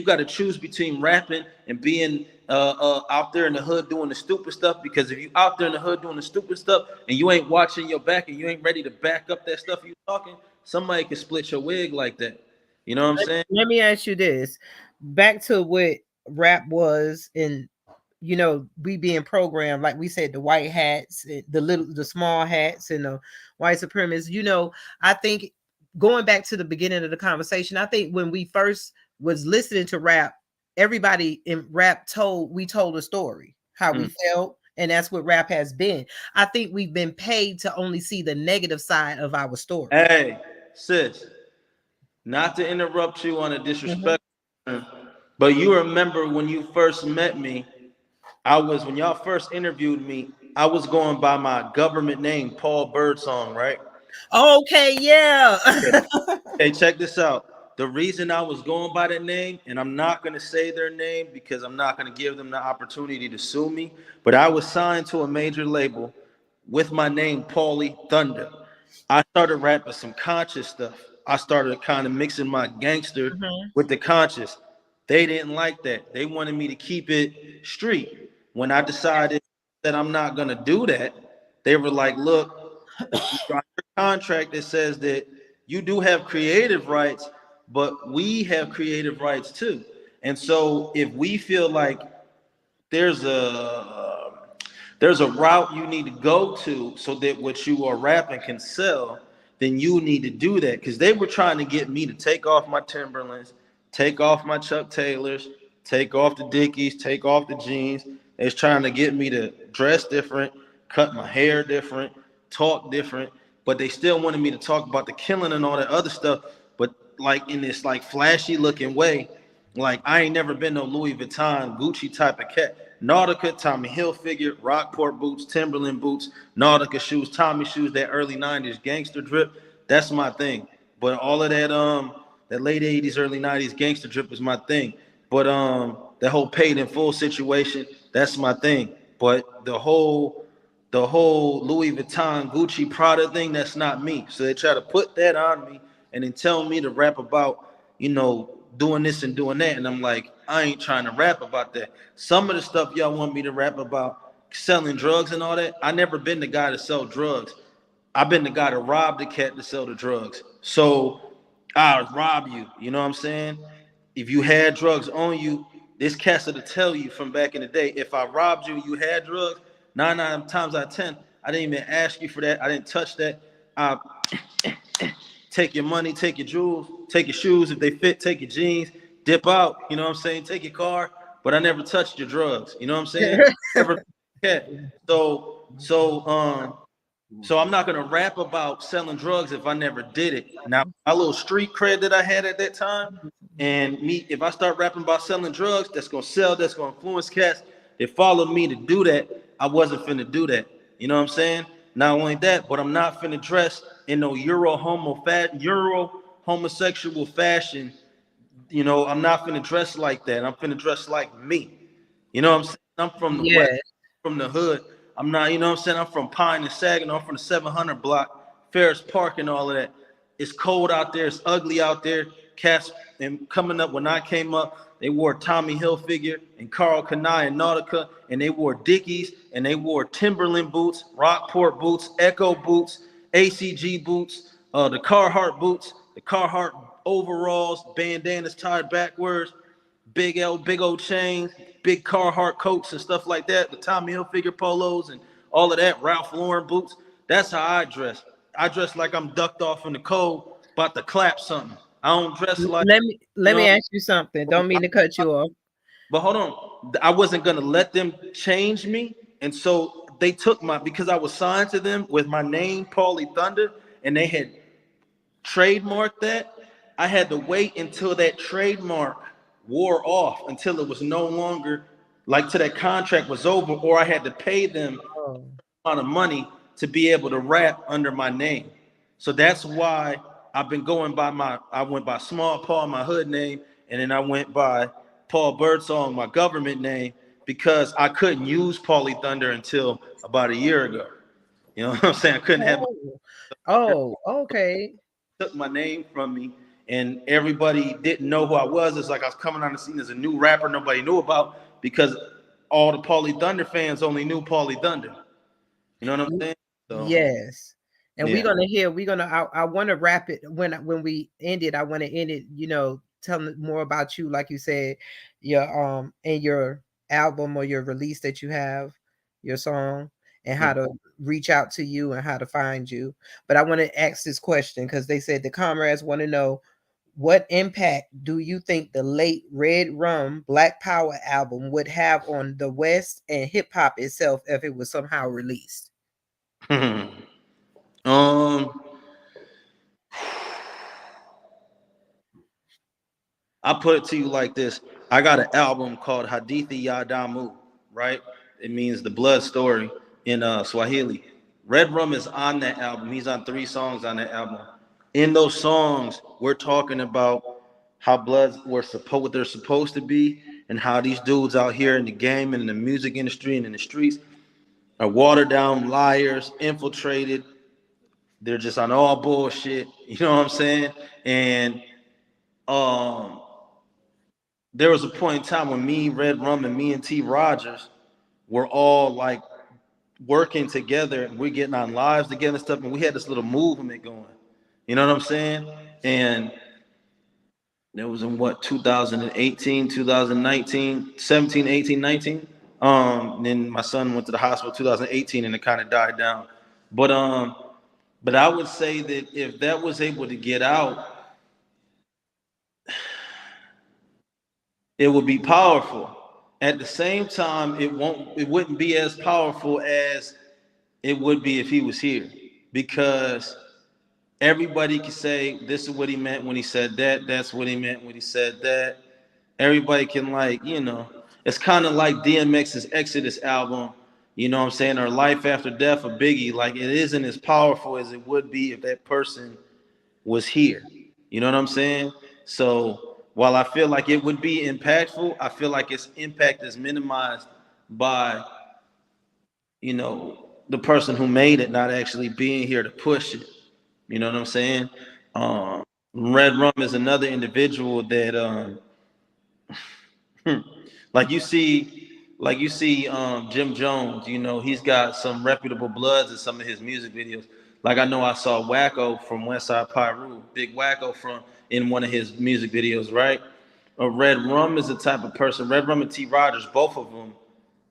got to choose between rapping and being out there in the hood doing the stupid stuff. Because if you out there in the hood doing the stupid stuff and you ain't watching your back and you ain't ready to back up that stuff you talking, somebody can split your wig like that. You know what I'm saying? Let me ask you this. Back to what rap was in, you know, we being programmed, like we said, the white hats, the small hats and the white supremacists. You know, I think going back to the beginning of the conversation, I think when we first was listening to rap, everybody in rap told a story, how we felt. And that's what rap has been. I think we've been paid to only see the negative side of our story. Hey, sis, not to interrupt you on a disrespect, But you remember when you first met me, when y'all first interviewed me, I was going by my government name, Paul Birdsong, right? Okay, yeah. Hey, check this out. The reason I was going by that name, and I'm not going to say their name because I'm not going to give them the opportunity to sue me, but I was signed to a major label with my name, Paulie Thunder. I started rapping some conscious stuff. I started kind of mixing my gangster Mhm. with the conscious. They didn't like that. They wanted me to keep it street. When I decided that I'm not going to do that, they were like, look, your contract that says that you do have creative rights, but we have creative rights too. And so if we feel like there's a there's a route you need to go to so that what you are rapping can sell, then you need to do that. Because they were trying to get me to take off my Timberlands, take off my Chuck Taylors, take off the Dickies, take off the jeans. They was trying to get me to dress different, cut my hair different, talk different, but they still wanted me to talk about the killing and all that other stuff, but like in this like flashy looking way. Like I ain't never been no Louis Vuitton, Gucci type of cat. Nautica, Tommy Hilfiger, Rockport boots, Timberland boots, Nautica shoes, Tommy shoes, that early 90s gangster drip. That's my thing. But all of that late 80s, early 90s gangster drip is my thing. But that whole paid in full situation, that's my thing. But the whole Louis Vuitton, Gucci, Prada thing, that's not me. So they try to put that on me and then tell me to rap about, doing this and doing that. And I'm like, I ain't trying to rap about that. Some of the stuff y'all want me to rap about, selling drugs and all that, I never been the guy to sell drugs. I've been the guy to rob the cat to sell the drugs. So I'll rob you. You know what I'm saying? If you had drugs on you, this cat's to tell you from back in the day. If I robbed you, you had drugs. Nine times out of 10, I didn't even ask you for that. I didn't touch that. I take your money, take your jewels, take your shoes if they fit, take your jeans, dip out. You know what I'm saying? Take your car, but I never touched your drugs. You know what I'm saying? Never. Yeah. So I'm not gonna rap about selling drugs if I never did it. Now, my little street cred that I had at that time, and me, if I start rapping about selling drugs, that's gonna sell, that's gonna influence cats. They followed me to do that. I wasn't finna do that. You know what I'm saying? Not only that, but I'm not finna dress in no Euro homosexual fashion. I'm not finna dress like that. I'm finna dress like me. You know what I'm saying? I'm from the West, Yeah. from the hood. I'm not, you know what I'm saying? I'm from Pine and Saginaw. I'm from the 700 block, Ferris Park and all of that. It's cold out there. It's ugly out there. Cats, and coming up when I came up, they wore Tommy Hilfiger and Carl Kanai and Nautica, and they wore Dickies, and they wore Timberland boots, Rockport boots, Echo boots, ACG boots, the Carhartt boots, the Carhartt overalls, bandanas tied backwards, big old chains, big Carhartt coats and stuff like that, the Tommy Hilfiger polos and all of that, Ralph Lauren boots. That's how I dress. I dress like I'm ducked off in the cold, about to clap something. I don't dress like, Let you me know. ask you something. Don't mean to cut you off. But hold on, I wasn't gonna let them change me, and so they took because I was signed to them with my name, Paulie Thunder, and they had trademarked that. I had to wait until that trademark wore off, until it was no longer like till that contract was over, or I had to pay them Oh. a lot of money to be able to rap under my name. So that's why I've been going by I went by Small Paul, my hood name, and then I went by Paul Birdsong, my government name, because I couldn't use Paulie Thunder until about a year ago. You know what I'm saying? I couldn't have Oh, okay. took my name from me, and everybody didn't know who I was. It's like I was coming on the scene as a new rapper nobody knew about, because all the Paulie Thunder fans only knew Paulie Thunder. You know what I'm saying? So Yes. And yeah. I want to wrap it when we end it. I want to end it, telling more about you, like you said, your and your album or your release that you have, your song, and how to reach out to you and how to find you. But I want to ask this question because they said the comrades want to know, what impact do you think the late Red Rum Black Power album would have on the West and hip hop itself if it was somehow released? um, I put it to you like this. I got an album called Hadithi Ya Damu, right? It means the blood story in Swahili. Red Rum is on that album. He's on 3 songs on that album. In those songs, we're talking about how bloods were supposed what they're supposed to be, and how these dudes out here in the game and in the music industry and in the streets are watered down liars, infiltrated. They're just on all bullshit. You know what I'm saying? And um there was a point in time when me, Red Rum, and me and T Rogers were all like working together, and we're getting on lives together and stuff, and we had this little movement going. You know what I'm saying? And it was in what, 2018, 2019, 17, 18, 19. Then my son went to the hospital 2018 and it kind of died down. But I would say that if that was able to get out, it would be powerful. At the same time, it wouldn't be as powerful as it would be if he was here, because everybody can say this is what he meant when he said that, that's what he meant when he said that. Everybody can, like, it's kind of like DMX's Exodus album, you know what I'm saying, or Life After Death of Biggie. Like, it isn't as powerful as it would be if that person was here. You know what I'm saying? So while I feel like it would be impactful, I feel like its impact is minimized by, the person who made it not actually being here to push it. You know what I'm saying? Red Rum is another individual that like you see Jim Jones, he's got some reputable bloods in some of his music videos. Like, I know I saw Wacko from Westside Pyru, Big Wacko from in one of his music videos, right? Red Rum is the type of person, Red Rum and T Rogers, both of them,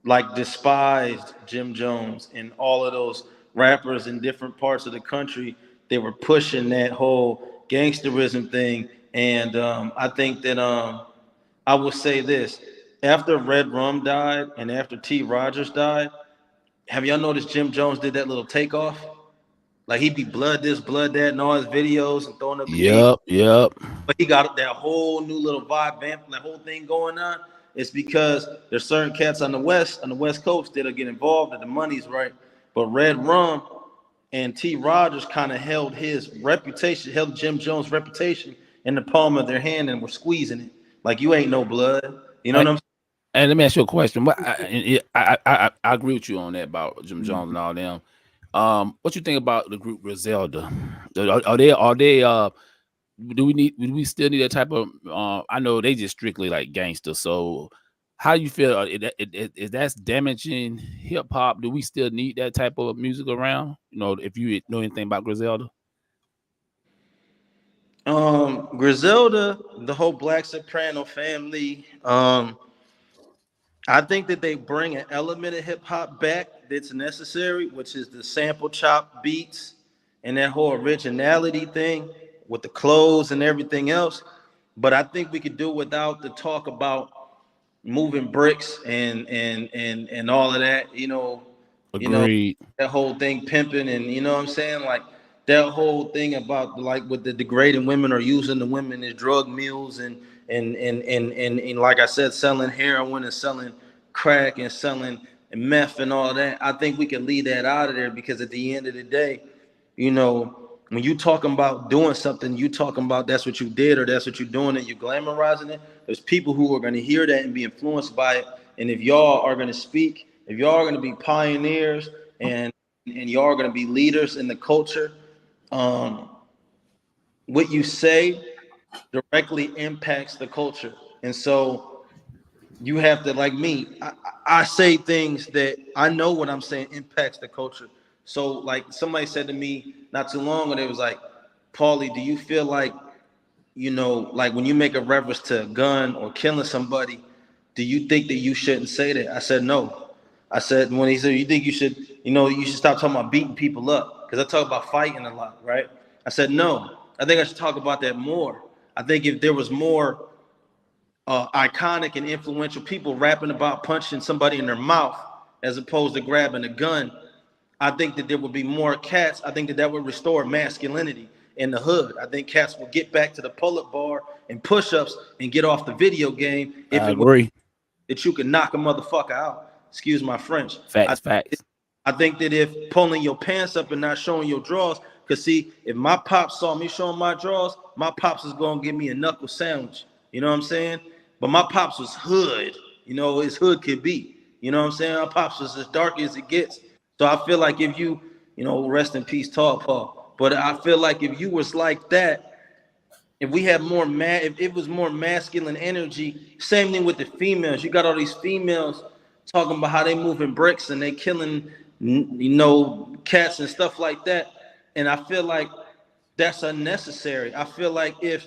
like, despised Jim Jones and all of those rappers in different parts of the country. They were pushing that whole gangsterism thing. And I think that I will say this. After Red Rum died and after T Rogers died, have y'all noticed Jim Jones did that little takeoff? Like, he'd be blood this, blood that in all his videos and throwing up the knee. Yep. But he got that whole new little vibe, vamp, that whole thing going on. It's because there's certain cats on the West Coast that'll get involved if the money's right. But Red Rum and T Rogers kind of held Jim Jones' reputation in the palm of their hand and were squeezing it. Like, you ain't no blood. You know what I'm saying? And let me ask you a question. I agree with you on that about Jim Jones and all them. What you think about the group Griselda? Are they do we still need that type of I know they just strictly like gangsters. So how you feel is that's damaging hip hop? Do we still need that type of music around? If you know anything about Griselda? Griselda, the whole Black Soprano family, I think that they bring an element of hip hop back that's necessary, which is the sample chop beats and that whole originality thing with the clothes and everything else. But I think we could do without the talk about moving bricks and all of that, Agreed. that whole thing pimping, and you know what I'm saying, like that whole thing about, like, with the degrading women or using the women as drug mules and like I said, selling heroin and selling crack and selling meth and all that. I think we can leave that out of there, because at the end of the day, when you talking about doing something, you talking about that's what you did or that's what you're doing and you glamorizing it. There's people who are going to hear that and be influenced by it. And if y'all are going to speak, if y'all are going to be pioneers and y'all are going to be leaders in the culture, what you say directly impacts the culture. And so you have to, like me, I say things that I know what I'm saying impacts the culture. So, like, somebody said to me not too long ago, they was like, Paulie, do you feel like, like when you make a reference to a gun or killing somebody, do you think that you shouldn't say that? I said, no. I said, when he said, you think you should stop talking about beating people up, because I talk about fighting a lot, right? I said, no, I think I should talk about that more. I think if there was more iconic and influential people rapping about punching somebody in their mouth as opposed to grabbing a gun, I think that there would be more cats. I think that would restore masculinity. in the hood. I think cats will get back to the pull-up bar and push-ups and get off the video game if I it was agree. that you can knock a motherfucker out. Excuse my French. Facts. I think that if pulling your pants up and not showing your drawers, because see, if my pops saw me showing my drawers, my pops is gonna give me a knuckle sandwich. You know what I'm saying? But my pops was hood, you know, as hood could be. You know what I'm saying? My pops was as dark as it gets. So I feel like if you, you know, rest in peace, Tall Paul. But I feel like if you was like that, if we had more if it was more masculine energy, same thing with the females. You got all these females talking about how they moving bricks and they killing, you know, cats and stuff like that. And I feel like that's unnecessary. I feel like if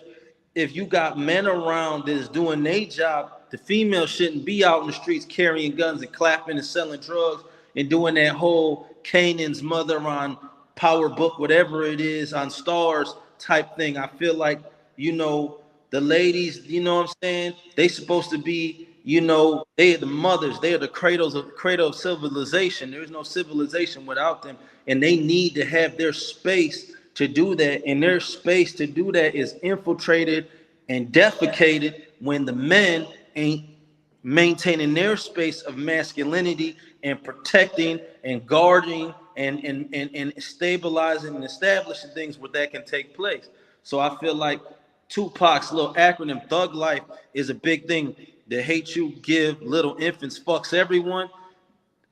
you got men around that is doing their job, the females shouldn't be out in the streets carrying guns and clapping and selling drugs and doing that whole Canaan's mother on Power Book, whatever it is, on Stars type thing. I feel like, you know, the ladies, you know what I'm saying? They supposed to be, you know, they are the mothers, they are the cradle of civilization. There is no civilization without them, and they need to have their space to do that. And their space to do that is infiltrated and defecated when the men ain't maintaining their space of masculinity and protecting and guarding and stabilizing and establishing things where that can take place. So I feel like Tupac's little acronym, Thug Life, is a big thing. The hate you give little infants fucks everyone.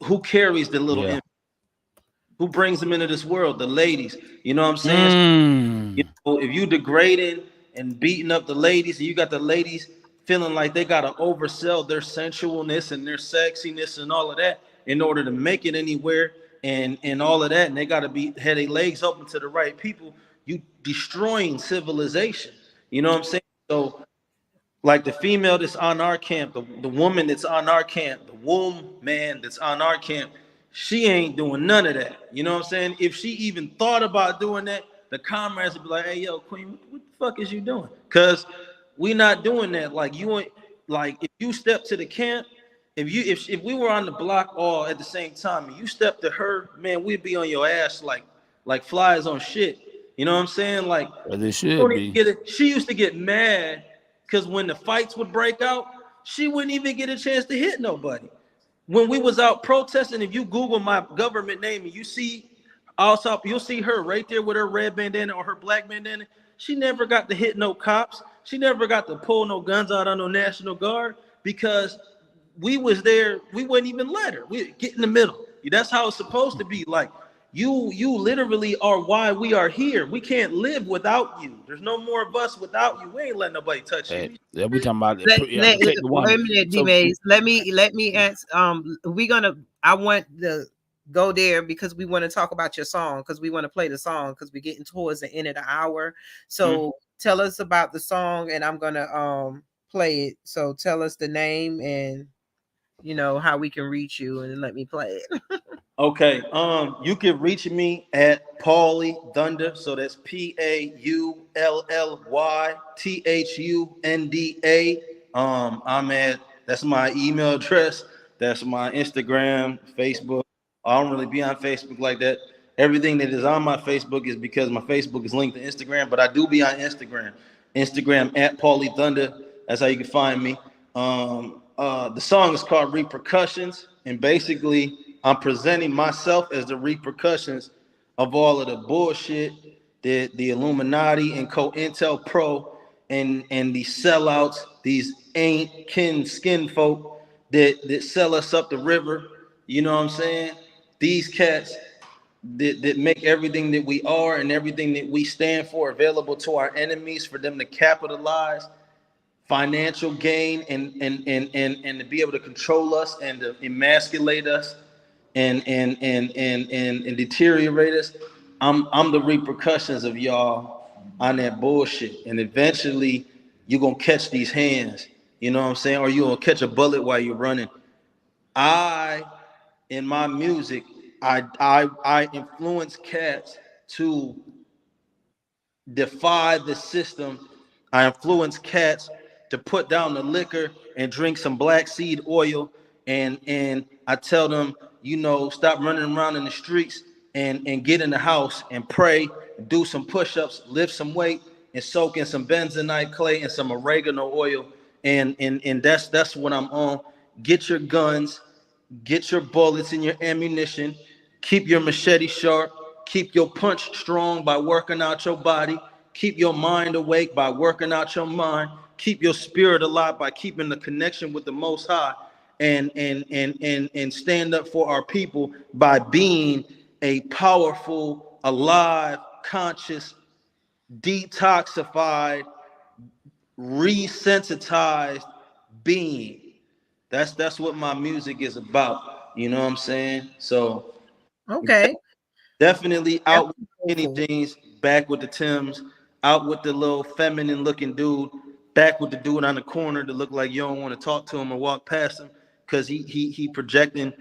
Who carries the little infant? Who brings them into this world? The ladies. You know what I'm saying? You know, if you degrading and beating up the ladies, and you got the ladies feeling like they gotta oversell their sensualness and their sexiness and all of that in order to make it anywhere and all of that, and they gotta have their legs open to the right people, you destroying civilization. You know what I'm saying? So like the female that's on our camp, the woman that's on our camp, the womb man that's on our camp, she ain't doing none of that. You know what I'm saying? If she even thought about doing that, the comrades would be like, hey, yo, Queen, what the fuck is you doing? Because we not doing that. Like you ain't, like if you step to the camp, if we were on the block all at the same time and you step to her, man, we'd be on your ass like flies on shit. You know what I'm saying? Like they should be. She used to get mad because when the fights would break out, she wouldn't even get a chance to hit nobody. When we was out protesting, if you Google my government name and you see also, you'll see her right there with her red bandana or her black bandana. She never got to hit no cops. She never got to pull no guns out on no National Guard because we was there. We wouldn't even let her. We get in the middle. That's how it's supposed to be. Like you literally are why we are here. We can't live without you. There's no more of us without you. We ain't letting nobody touch you. Yeah, we talking about wait a minute, D-Maze. Let me ask. I want to go there because we want to talk about your song because we want to play the song because we're getting towards the end of the hour. So tell us about the song and I'm gonna play it. So tell us the name and you know how we can reach you and let me play it. Okay, you can reach me at PAULLY Thunda. So that's PAULLYTHUNDA. That's my email address. That's my Instagram, Facebook. I don't really be on Facebook like that. Everything that is on my Facebook is because my Facebook is linked to Instagram, but I do be on Instagram. Instagram at PAULLY Thunda. That's how you can find me. The song is called Repercussions, and basically I'm presenting myself as the repercussions of all of the bullshit that the Illuminati and COINTELPRO and these sellouts, these ain't kin skin folk that sell us up the river. You know what I'm saying? These cats that make everything that we are and everything that we stand for available to our enemies for them to capitalize financial gain and to be able to control us and to emasculate us and deteriorate us. I'm the repercussions of y'all on that bullshit. And eventually you're gonna catch these hands, you know what I'm saying? Or you're gonna catch a bullet while you're running. In my music, I influence cats to defy the system. I influence cats to put down the liquor and drink some black seed oil. And I tell them, you know, stop running around in the streets and get in the house and pray do some push-ups, lift some weight, and soak in some bentonite clay and some oregano oil. And that's what I'm on. Get your guns, get your bullets and your ammunition. Keep your machete sharp. Keep your punch strong by working out your body. Keep your mind awake by working out your mind. Keep your spirit alive by keeping the connection with the Most High. And stand up for our people by being a powerful, alive, conscious, detoxified, resensitized being. That's what my music is about. You know what I'm saying? So Okay. definitely out with the skinny Beautiful. jeans, back with the Timbs, out with the little feminine looking dude, back with the dude on the corner that look like you don't want to talk to him or walk past him because he projecting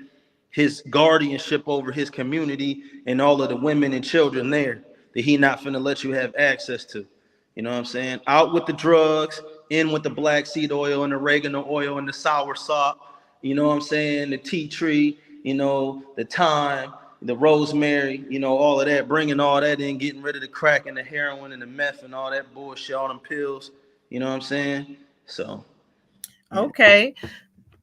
his guardianship over his community and all of the women and children there that he not finna let you have access to. You know what I'm saying? Out with the drugs, in with the black seed oil and oregano oil and the sour salt. You know what I'm saying? The tea tree, the thyme, the rosemary, all of that, bringing all that in, getting rid of the crack and the heroin and the meth and all that bullshit, all them pills. You know what I'm saying? So. Okay.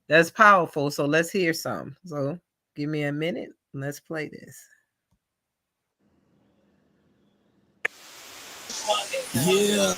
That's powerful. So let's hear some. So give me a minute. Let's play this. Yeah.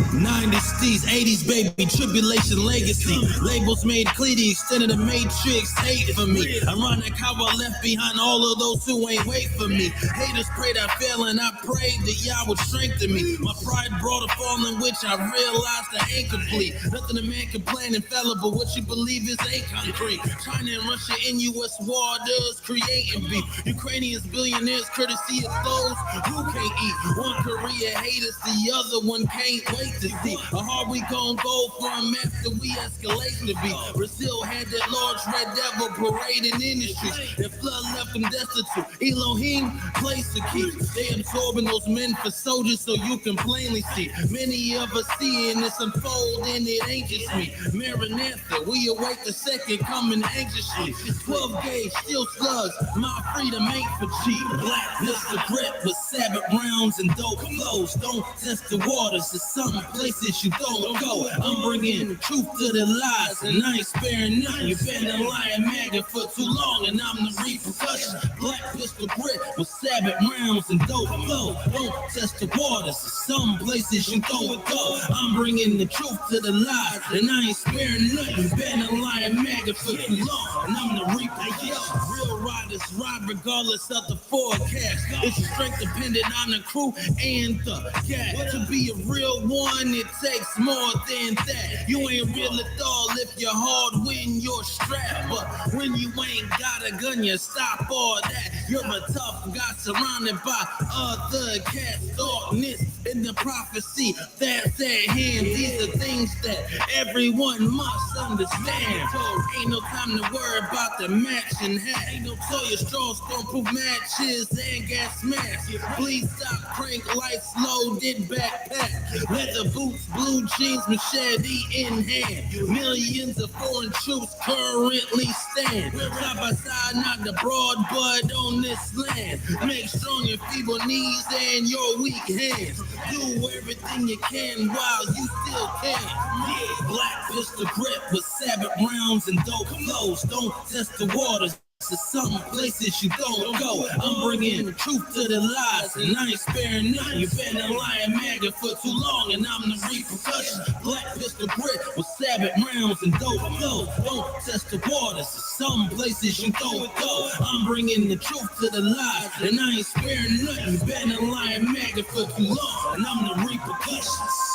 90s, these 80s, baby, tribulation legacy. Labels made clear, the extent of the matrix hate for me. Ironic how I left behind all of those who ain't wait for me. Haters prayed I fail and I prayed that y'all would strengthen me. My pride brought a fall in which I realized I ain't complete. Nothing a man can plan infallible, what you believe is ain't concrete. China and Russia in U.S. waters creating beef. Ukrainians, billionaires, courtesy of those who can't eat. One Korea haters, the other one can't wait to see. How hard we gon' go for a after we escalate to be. Brazil had that large red devil parading in the streets. That flood left them destitute. Elohim place to keep. They absorbing those men for soldiers so you can plainly see. Many of us seeing this unfold and it ain't just me. Maranatha, we await the second coming anxiously. 12 gauge, steel slugs, my freedom ain't for cheap. Black pistol grip with Sabbath rounds and dope flows. Don't test the waters, there's some places you don't go. I'm bringing the truth to the lies and I ain't sparing none. You've been a lying maggot for too long and I'm the repercussion. Black pistol grip with Sabbath rounds and dope flows. Don't test the waters, there's some places you don't go. I'm bringing the truth to the lies and I ain't sparing none. You've been a lying maggot for too long and I'm the repercussion. Real riders ride regardless of the forecast. It's your strength dependent on the crew and the cat. To be a real one, it takes more than that. You ain't real at all if you're hard when you're strapped. But when you ain't got a gun, you stop all that. You're a tough guy surrounded by other cats. Darkness in the prophecy that's at hand. These are things that everyone must understand. So ain't no time to worry about the matching hat. Ain't no Toya straws, stormproof matches and gas masks. Please stop, crank lights, loaded backpack. Leather boots, blue jeans, machete in hand. Millions of foreign troops currently stand. Side by side, not the broad bud on this land. Make strong your feeble knees and your weak hands. Do everything you can while you still can. Yeah, black pistol grip with Sabbath rounds and dope flows. Don't test the waters. To some places you don't go. I'm bringing the truth to the lies and I ain't sparing none. You've been a lying maggot for too long and I'm the repercussion. Black pistol grip with Sabbath rounds and dope flows. Don't test the waters. To some places you don't go. I'm bringing the truth to the lies and I ain't sparing none. You've been a lying maggot for too long and I'm the repercussions.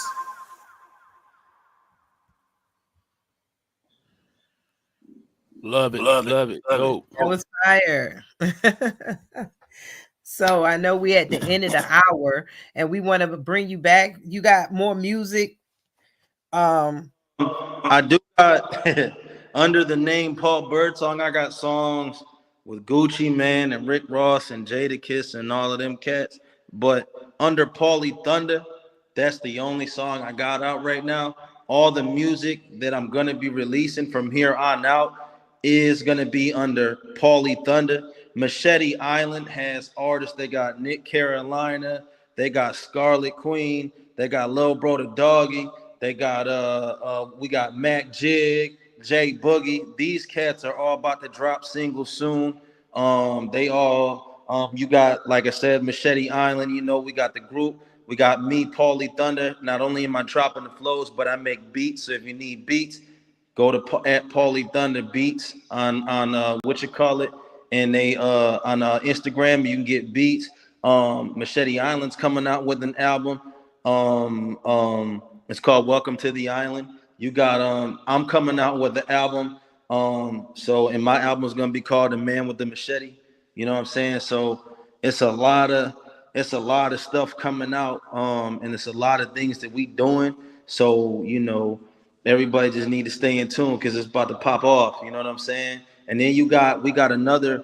Love it. Dope. That was fire. So I know we at the end of the hour and we want to bring you back. You got more music. I do got under the name Paul Birdsong. I got songs with Gucci Man and Rick Ross and Jadakiss and all of them cats. But under Pauly Thunda, that's the only song I got out right now. All the music that I'm gonna be releasing from here on out is gonna be under Pauly Thunda. Machete Island has artists. They got Nick Carolina. They got Scarlet Queen. They got Lil Bro the Doggy. They got we got Mac Jig, Jay Boogie. These cats are all about to drop singles soon. They all you got, like I said, Machete Island. You know, we got the group. We got me, Paulie Thunder. Not only am I dropping the flows, but I make beats. So if you need beats, go to at Paulie Thunder Beats on what you call it, and they on Instagram you can get beats. Machete Island's coming out with an album. It's called Welcome to the Island. You got I'm coming out with the album. So and my album is gonna be called The Man with the Machete. You know what I'm saying? So it's a lot of stuff coming out. And it's a lot of things that we doing. So, you know, everybody just need to stay in tune because it's about to pop off. You know what I'm saying? And then we got another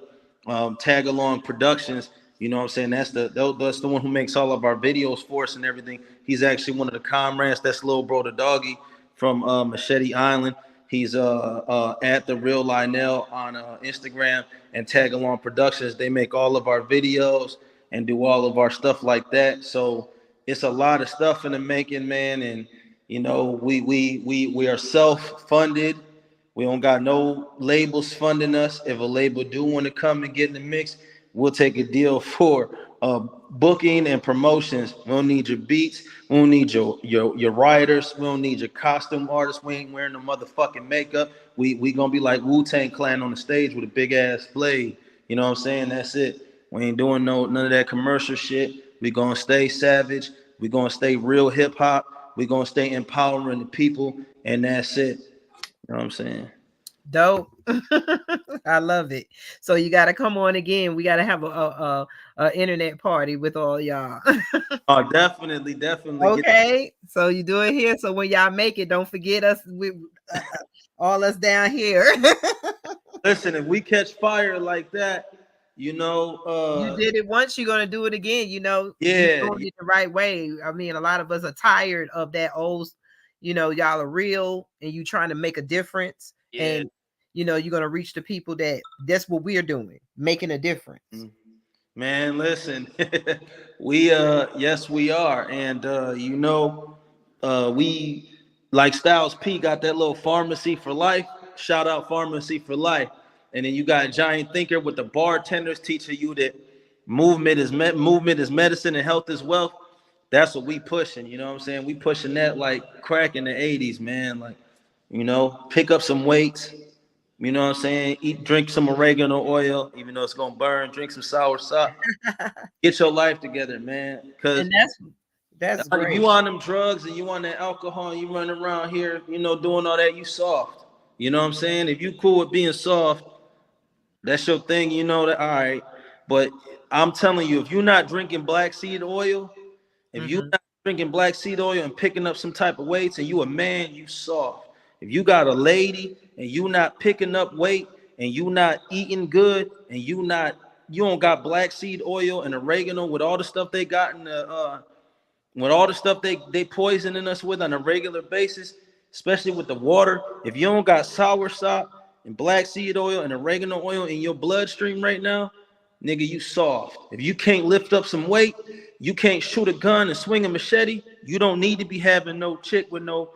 Tag Along Productions. You know what I'm saying? That's the one who makes all of our videos for us and everything. He's actually one of the comrades. That's Lil Bro the Doggy from Machete Island. He's at the Real Lionel on Instagram, and Tag Along Productions. They make all of our videos and do all of our stuff like that. So it's a lot of stuff in the making, man. And you know, we are self-funded. We don't got no labels funding us. If a label do want to come and get in the mix, we'll take a deal for booking and promotions. We don't need your beats. We don't need your writers. We don't need your costume artists. We ain't wearing the motherfucking makeup. We gonna be like Wu-Tang Clan on the stage with a big ass blade. You know what I'm saying? That's it. We ain't doing none of that commercial shit. We gonna stay savage. We gonna stay real hip hop. We gonna stay empowering the people, and that's it. You know what I'm saying? Dope. I love it. So you got to come on again. We got to have a internet party with all y'all. Oh, definitely. Okay. So you do it here. So when y'all make it, don't forget us. We all us down here. Listen, if we catch fire like that, you know, you did it once, you're gonna do it again. You know, yeah, doing it the right way. I mean, a lot of us are tired of that old. You know, y'all are real, and you trying to make a difference. Yeah. And you know, you're gonna reach the people that's what we're doing, making a difference. Man, listen, we yes we are, and you know, we like Styles P got that little pharmacy for life. Shout out Pharmacy for Life. And then you got Giant Thinker with the bartenders teaching you that movement is medicine and health is wealth. That's what we pushing. You know what I'm saying? We pushing that like crack in the 80s, man. Like, you know, pick up some weights. You know what I'm saying? Drink some oregano oil, even though it's gonna burn. Drink some sour sop. Get your life together, man. Because that's great. You on them drugs and you on that alcohol and you running around here, you know, doing all that, you soft. You know what I'm saying? If you cool with being soft, that's your thing, you know that, all right. But I'm telling you, if you're not drinking black seed oil, if you're not drinking black seed oil and picking up some type of weights and you a man, you soft. If you got a lady and you not picking up weight and you not eating good and you don't got black seed oil and oregano with all the stuff they got in the with all the stuff they poisoning us with on a regular basis, especially with the water, if you don't got sour sop and black seed oil and oregano oil in your bloodstream right now, nigga, you soft. If you can't lift up some weight, you can't shoot a gun and swing a machete, you don't need to be having no chick with no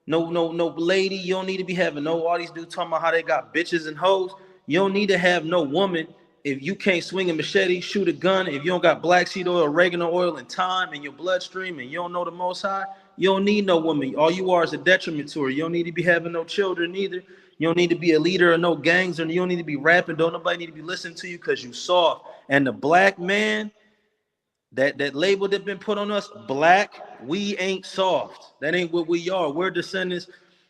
lady. You don't need to be having no all these dudes talking about how they got bitches and hoes. You don't need to have no woman if you can't swing a machete, shoot a gun. If you don't got black seed oil, oregano oil, and thyme in your bloodstream, and you don't know the Most High, you don't need no woman. All you are is a detriment to her. You don't need to be having no children either. You don't need to be a leader of no gangs, and you don't need to be rapping. Don't nobody need to be listening to you because you soft. And the black man, that label that been put on us, black, we ain't soft. That ain't what we are. We're descendants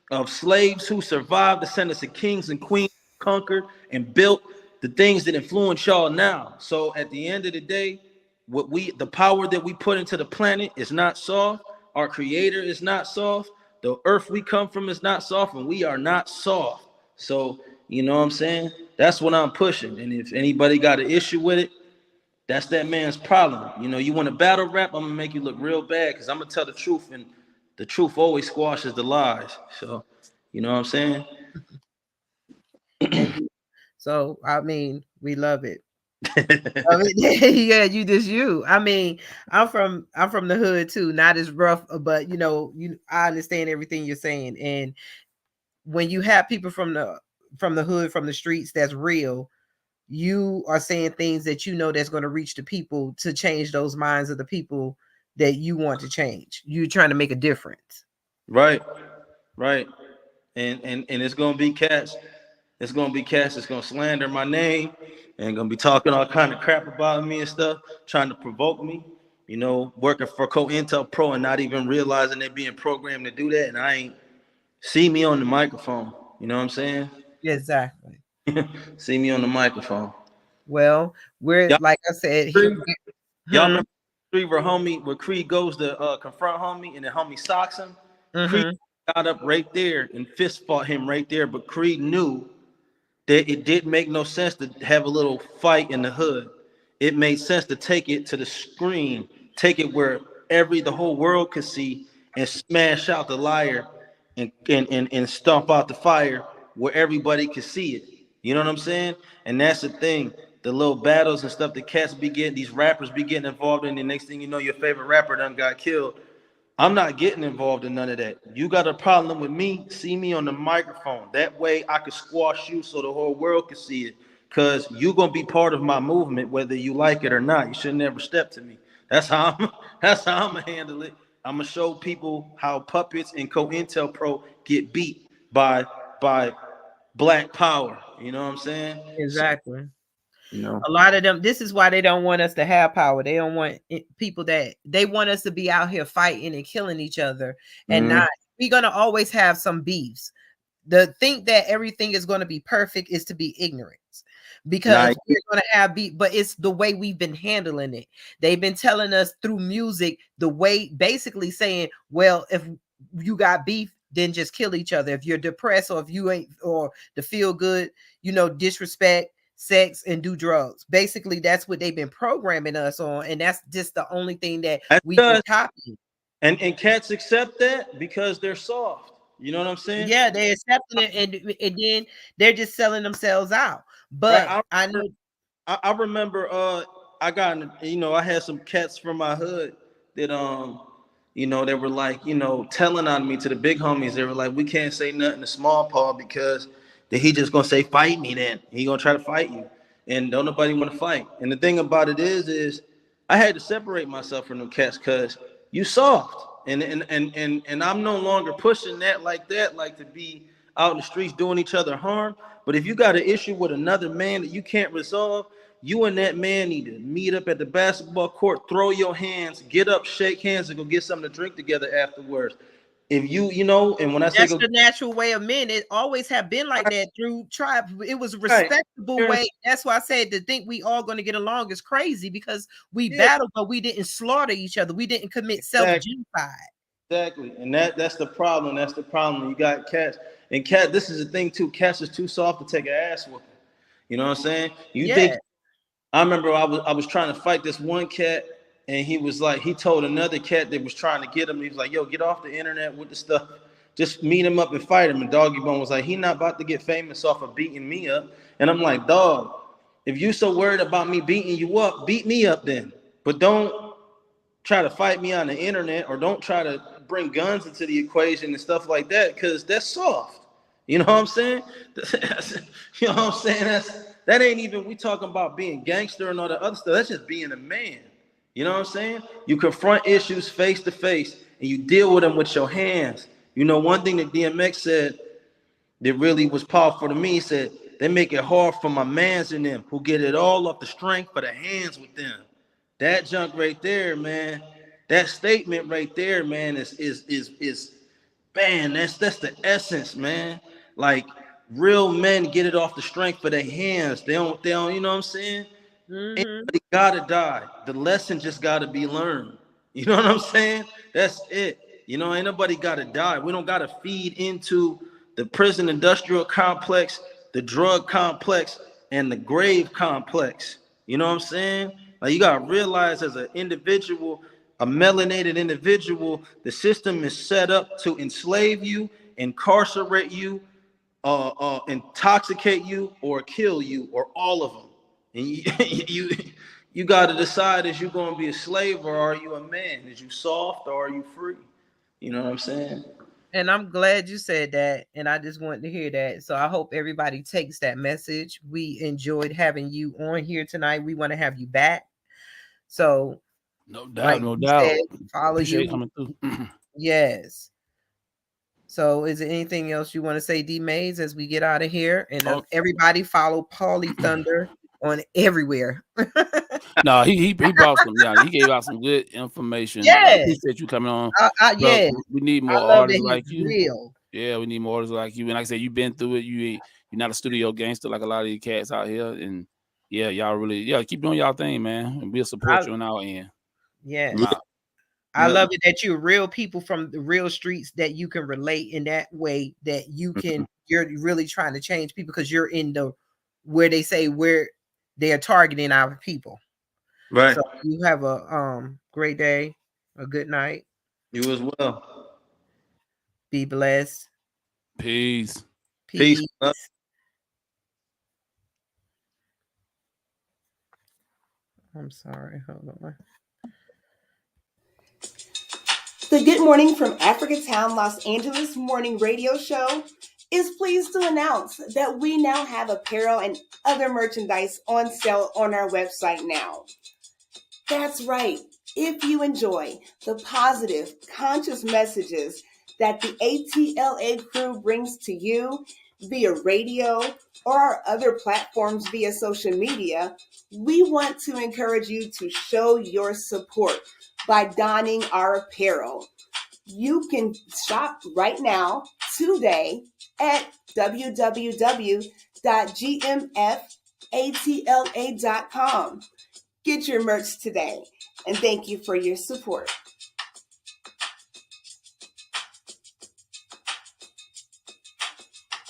of slaves who survived, descendants of kings and queens who conquered and built the things that influence y'all now. So at the end of the day, the power that we put into the planet is not soft. Our creator is not soft. The earth we come from is not soft, and we are not soft. So, you know what I'm saying? That's what I'm pushing. And if anybody got an issue with it, that's that man's problem. You know, you want to battle rap, I'm gonna make you look real bad because I'm gonna tell the truth, and the truth always squashes the lies. So, you know what I'm saying? So, I mean, we love it. I mean, yeah, you just you. I mean, I'm from the hood too, not as rough, but I understand everything you're saying. And when you have people from the hood, from the streets, that's real, you are saying things that that's going to reach the people, to change those minds of the people that you want to change. You're trying to make a difference. Right, right. And it's gonna be cats. It's gonna be cats that's gonna slander my name and gonna be talking all kind of crap about me and stuff, trying to provoke me. Working for COINTELPRO and not even realizing they're being programmed to do that, and I ain't see me on the microphone. You know what I'm saying? Exactly. See me on the microphone. Well, we're Y'all, like I said, y'all remember Creed where Creed goes to confront homie and then homie socks him? Creed got up right there and fist fought him right there, but Creed knew that it didn't make no sense to have a little fight in the hood. It made sense to take it to the screen, take it where the whole world could see, and smash out the liar and stomp out the fire where everybody could see it. You know what I'm saying? And that's the thing. The little battles and stuff that cats be getting, these rappers be getting involved in, the next thing you know, your favorite rapper done got killed. I'm not getting involved in none of that. You got a problem with me, see me on the microphone. That way I can squash you so the whole world can see it. Cause you're gonna be part of my movement, whether you like it or not. You should never step to me. That's how I'm gonna handle it. I'm gonna show people how puppets and COINTELPRO get beat by black power. You know what I'm saying? Exactly. So, a lot of them, this is why they don't want us to have power. They don't want people, that they want us to be out here fighting and killing each other, and not, we're going to always have some beefs. The think that everything is going to be perfect is to be ignorant, because we're going to have beef, but it's the way we've been handling it. They've been telling us through music, the way, basically saying, well, if you got beef, then just kill each other. If you're depressed, or if you ain't, or to feel good, disrespect, sex, and do drugs. Basically, that's what they've been programming us on, and that's just the only thing that we can copy. And cats accept that because they're soft. You know what I'm saying? Yeah, they're accepting it, and then they're just selling themselves out. But right, I know. I remember I got, I had some cats from my hood that they were like, telling on me to the big homies. They were like, we can't say nothing to Small Paul because then he just gonna say fight me, then he gonna try to fight you, and don't nobody want to fight. And the thing about it is I had to separate myself from them cats because you soft. And I'm no longer pushing that, like to be out in the streets doing each other harm. But if you got an issue with another man that you can't resolve, you and that man need to meet up at the basketball court, throw your hands, get up, shake hands, and go get something to drink together afterwards. If and when I say that's the natural way of men, it always have been like that through tribe. It was a respectable way. That's why I said to think we all going to get along is crazy, because we battled, but we didn't slaughter each other. We didn't commit self-genocide. Exactly, and that's the problem. That's the problem. You got cats, and this is the thing too. Cats is too soft to take an ass whooping. You know what I'm saying? Think? I remember I was trying to fight this one cat, and he was like, he told another cat that was trying to get him. He was like, "Yo, get off the internet with the stuff. Just meet him up and fight him." And Doggy Bone was like, "He not about to get famous off of beating me up." And I'm like, "Dog, if you so worried about me beating you up, beat me up then. But don't try to fight me on the internet, or don't try to bring guns into the equation and stuff like that, because that's soft." You know what I'm saying? You know what I'm saying? That ain't even, we talking about being gangster and all the other stuff. That's just being a man. You know what I'm saying? You confront issues face to face, and you deal with them with your hands. One thing that DMX said that really was powerful to me, he said, they make it hard for my mans in them, who get it all off the strength of the hands with them. That junk right there, man. That statement right there, man, is man, that's the essence, man. Like, real men get it off the strength of their hands. They don't, you know what I'm saying? Anybody gotta die. The lesson just gotta be learned. You know what I'm saying? That's it. Ain't nobody gotta die. We don't gotta feed into the prison industrial complex, the drug complex, and the grave complex. You know what I'm saying? Like, you gotta realize, as an individual, a melanated individual, the system is set up to enslave you, incarcerate you, intoxicate you, or kill you, or all of them. And you got to decide, is you going to be a slave or are you a man? Is you soft or are you free? You know what I'm saying? And I'm glad you said that. And I just wanted to hear that. So I hope everybody takes that message. We enjoyed having you on here tonight. We want to have you back. So, No doubt, like no you doubt. said, follow Appreciate you. you coming through. Yes. So, is there anything else you want to say, D Mays, as we get out of here? And everybody follow Pauly Thunder on everywhere. No, he brought some. Yeah, he gave out some good information. I Yes. appreciate you coming on. Yes. We need I more love that artists like he's you. real. Yeah, we need more artists like you. And like I said, you've been through it. You're not a studio gangster like a lot of these cats out here. And yeah, y'all really keep doing y'all thing, man. And we'll support you on our end. Yes. Wow. I love it that you're real people from the real streets, that you can relate in that way, that you can, you're really trying to change people because you're in the, where they say where they are targeting our people. Right. So you have a great day, a good night. You as well. Be blessed. Peace. Peace. I'm sorry. Hold on. The Good Morning from Africatown, Los Angeles morning radio show is pleased to announce that we now have apparel and other merchandise on sale on our website now. That's right. If you enjoy the positive, conscious messages that the ATLA crew brings to you via radio or our other platforms via social media, we want to encourage you to show your support by donning our apparel. You can shop right now, today, at www.gmfatla.com. Get your merch today, and thank you for your support.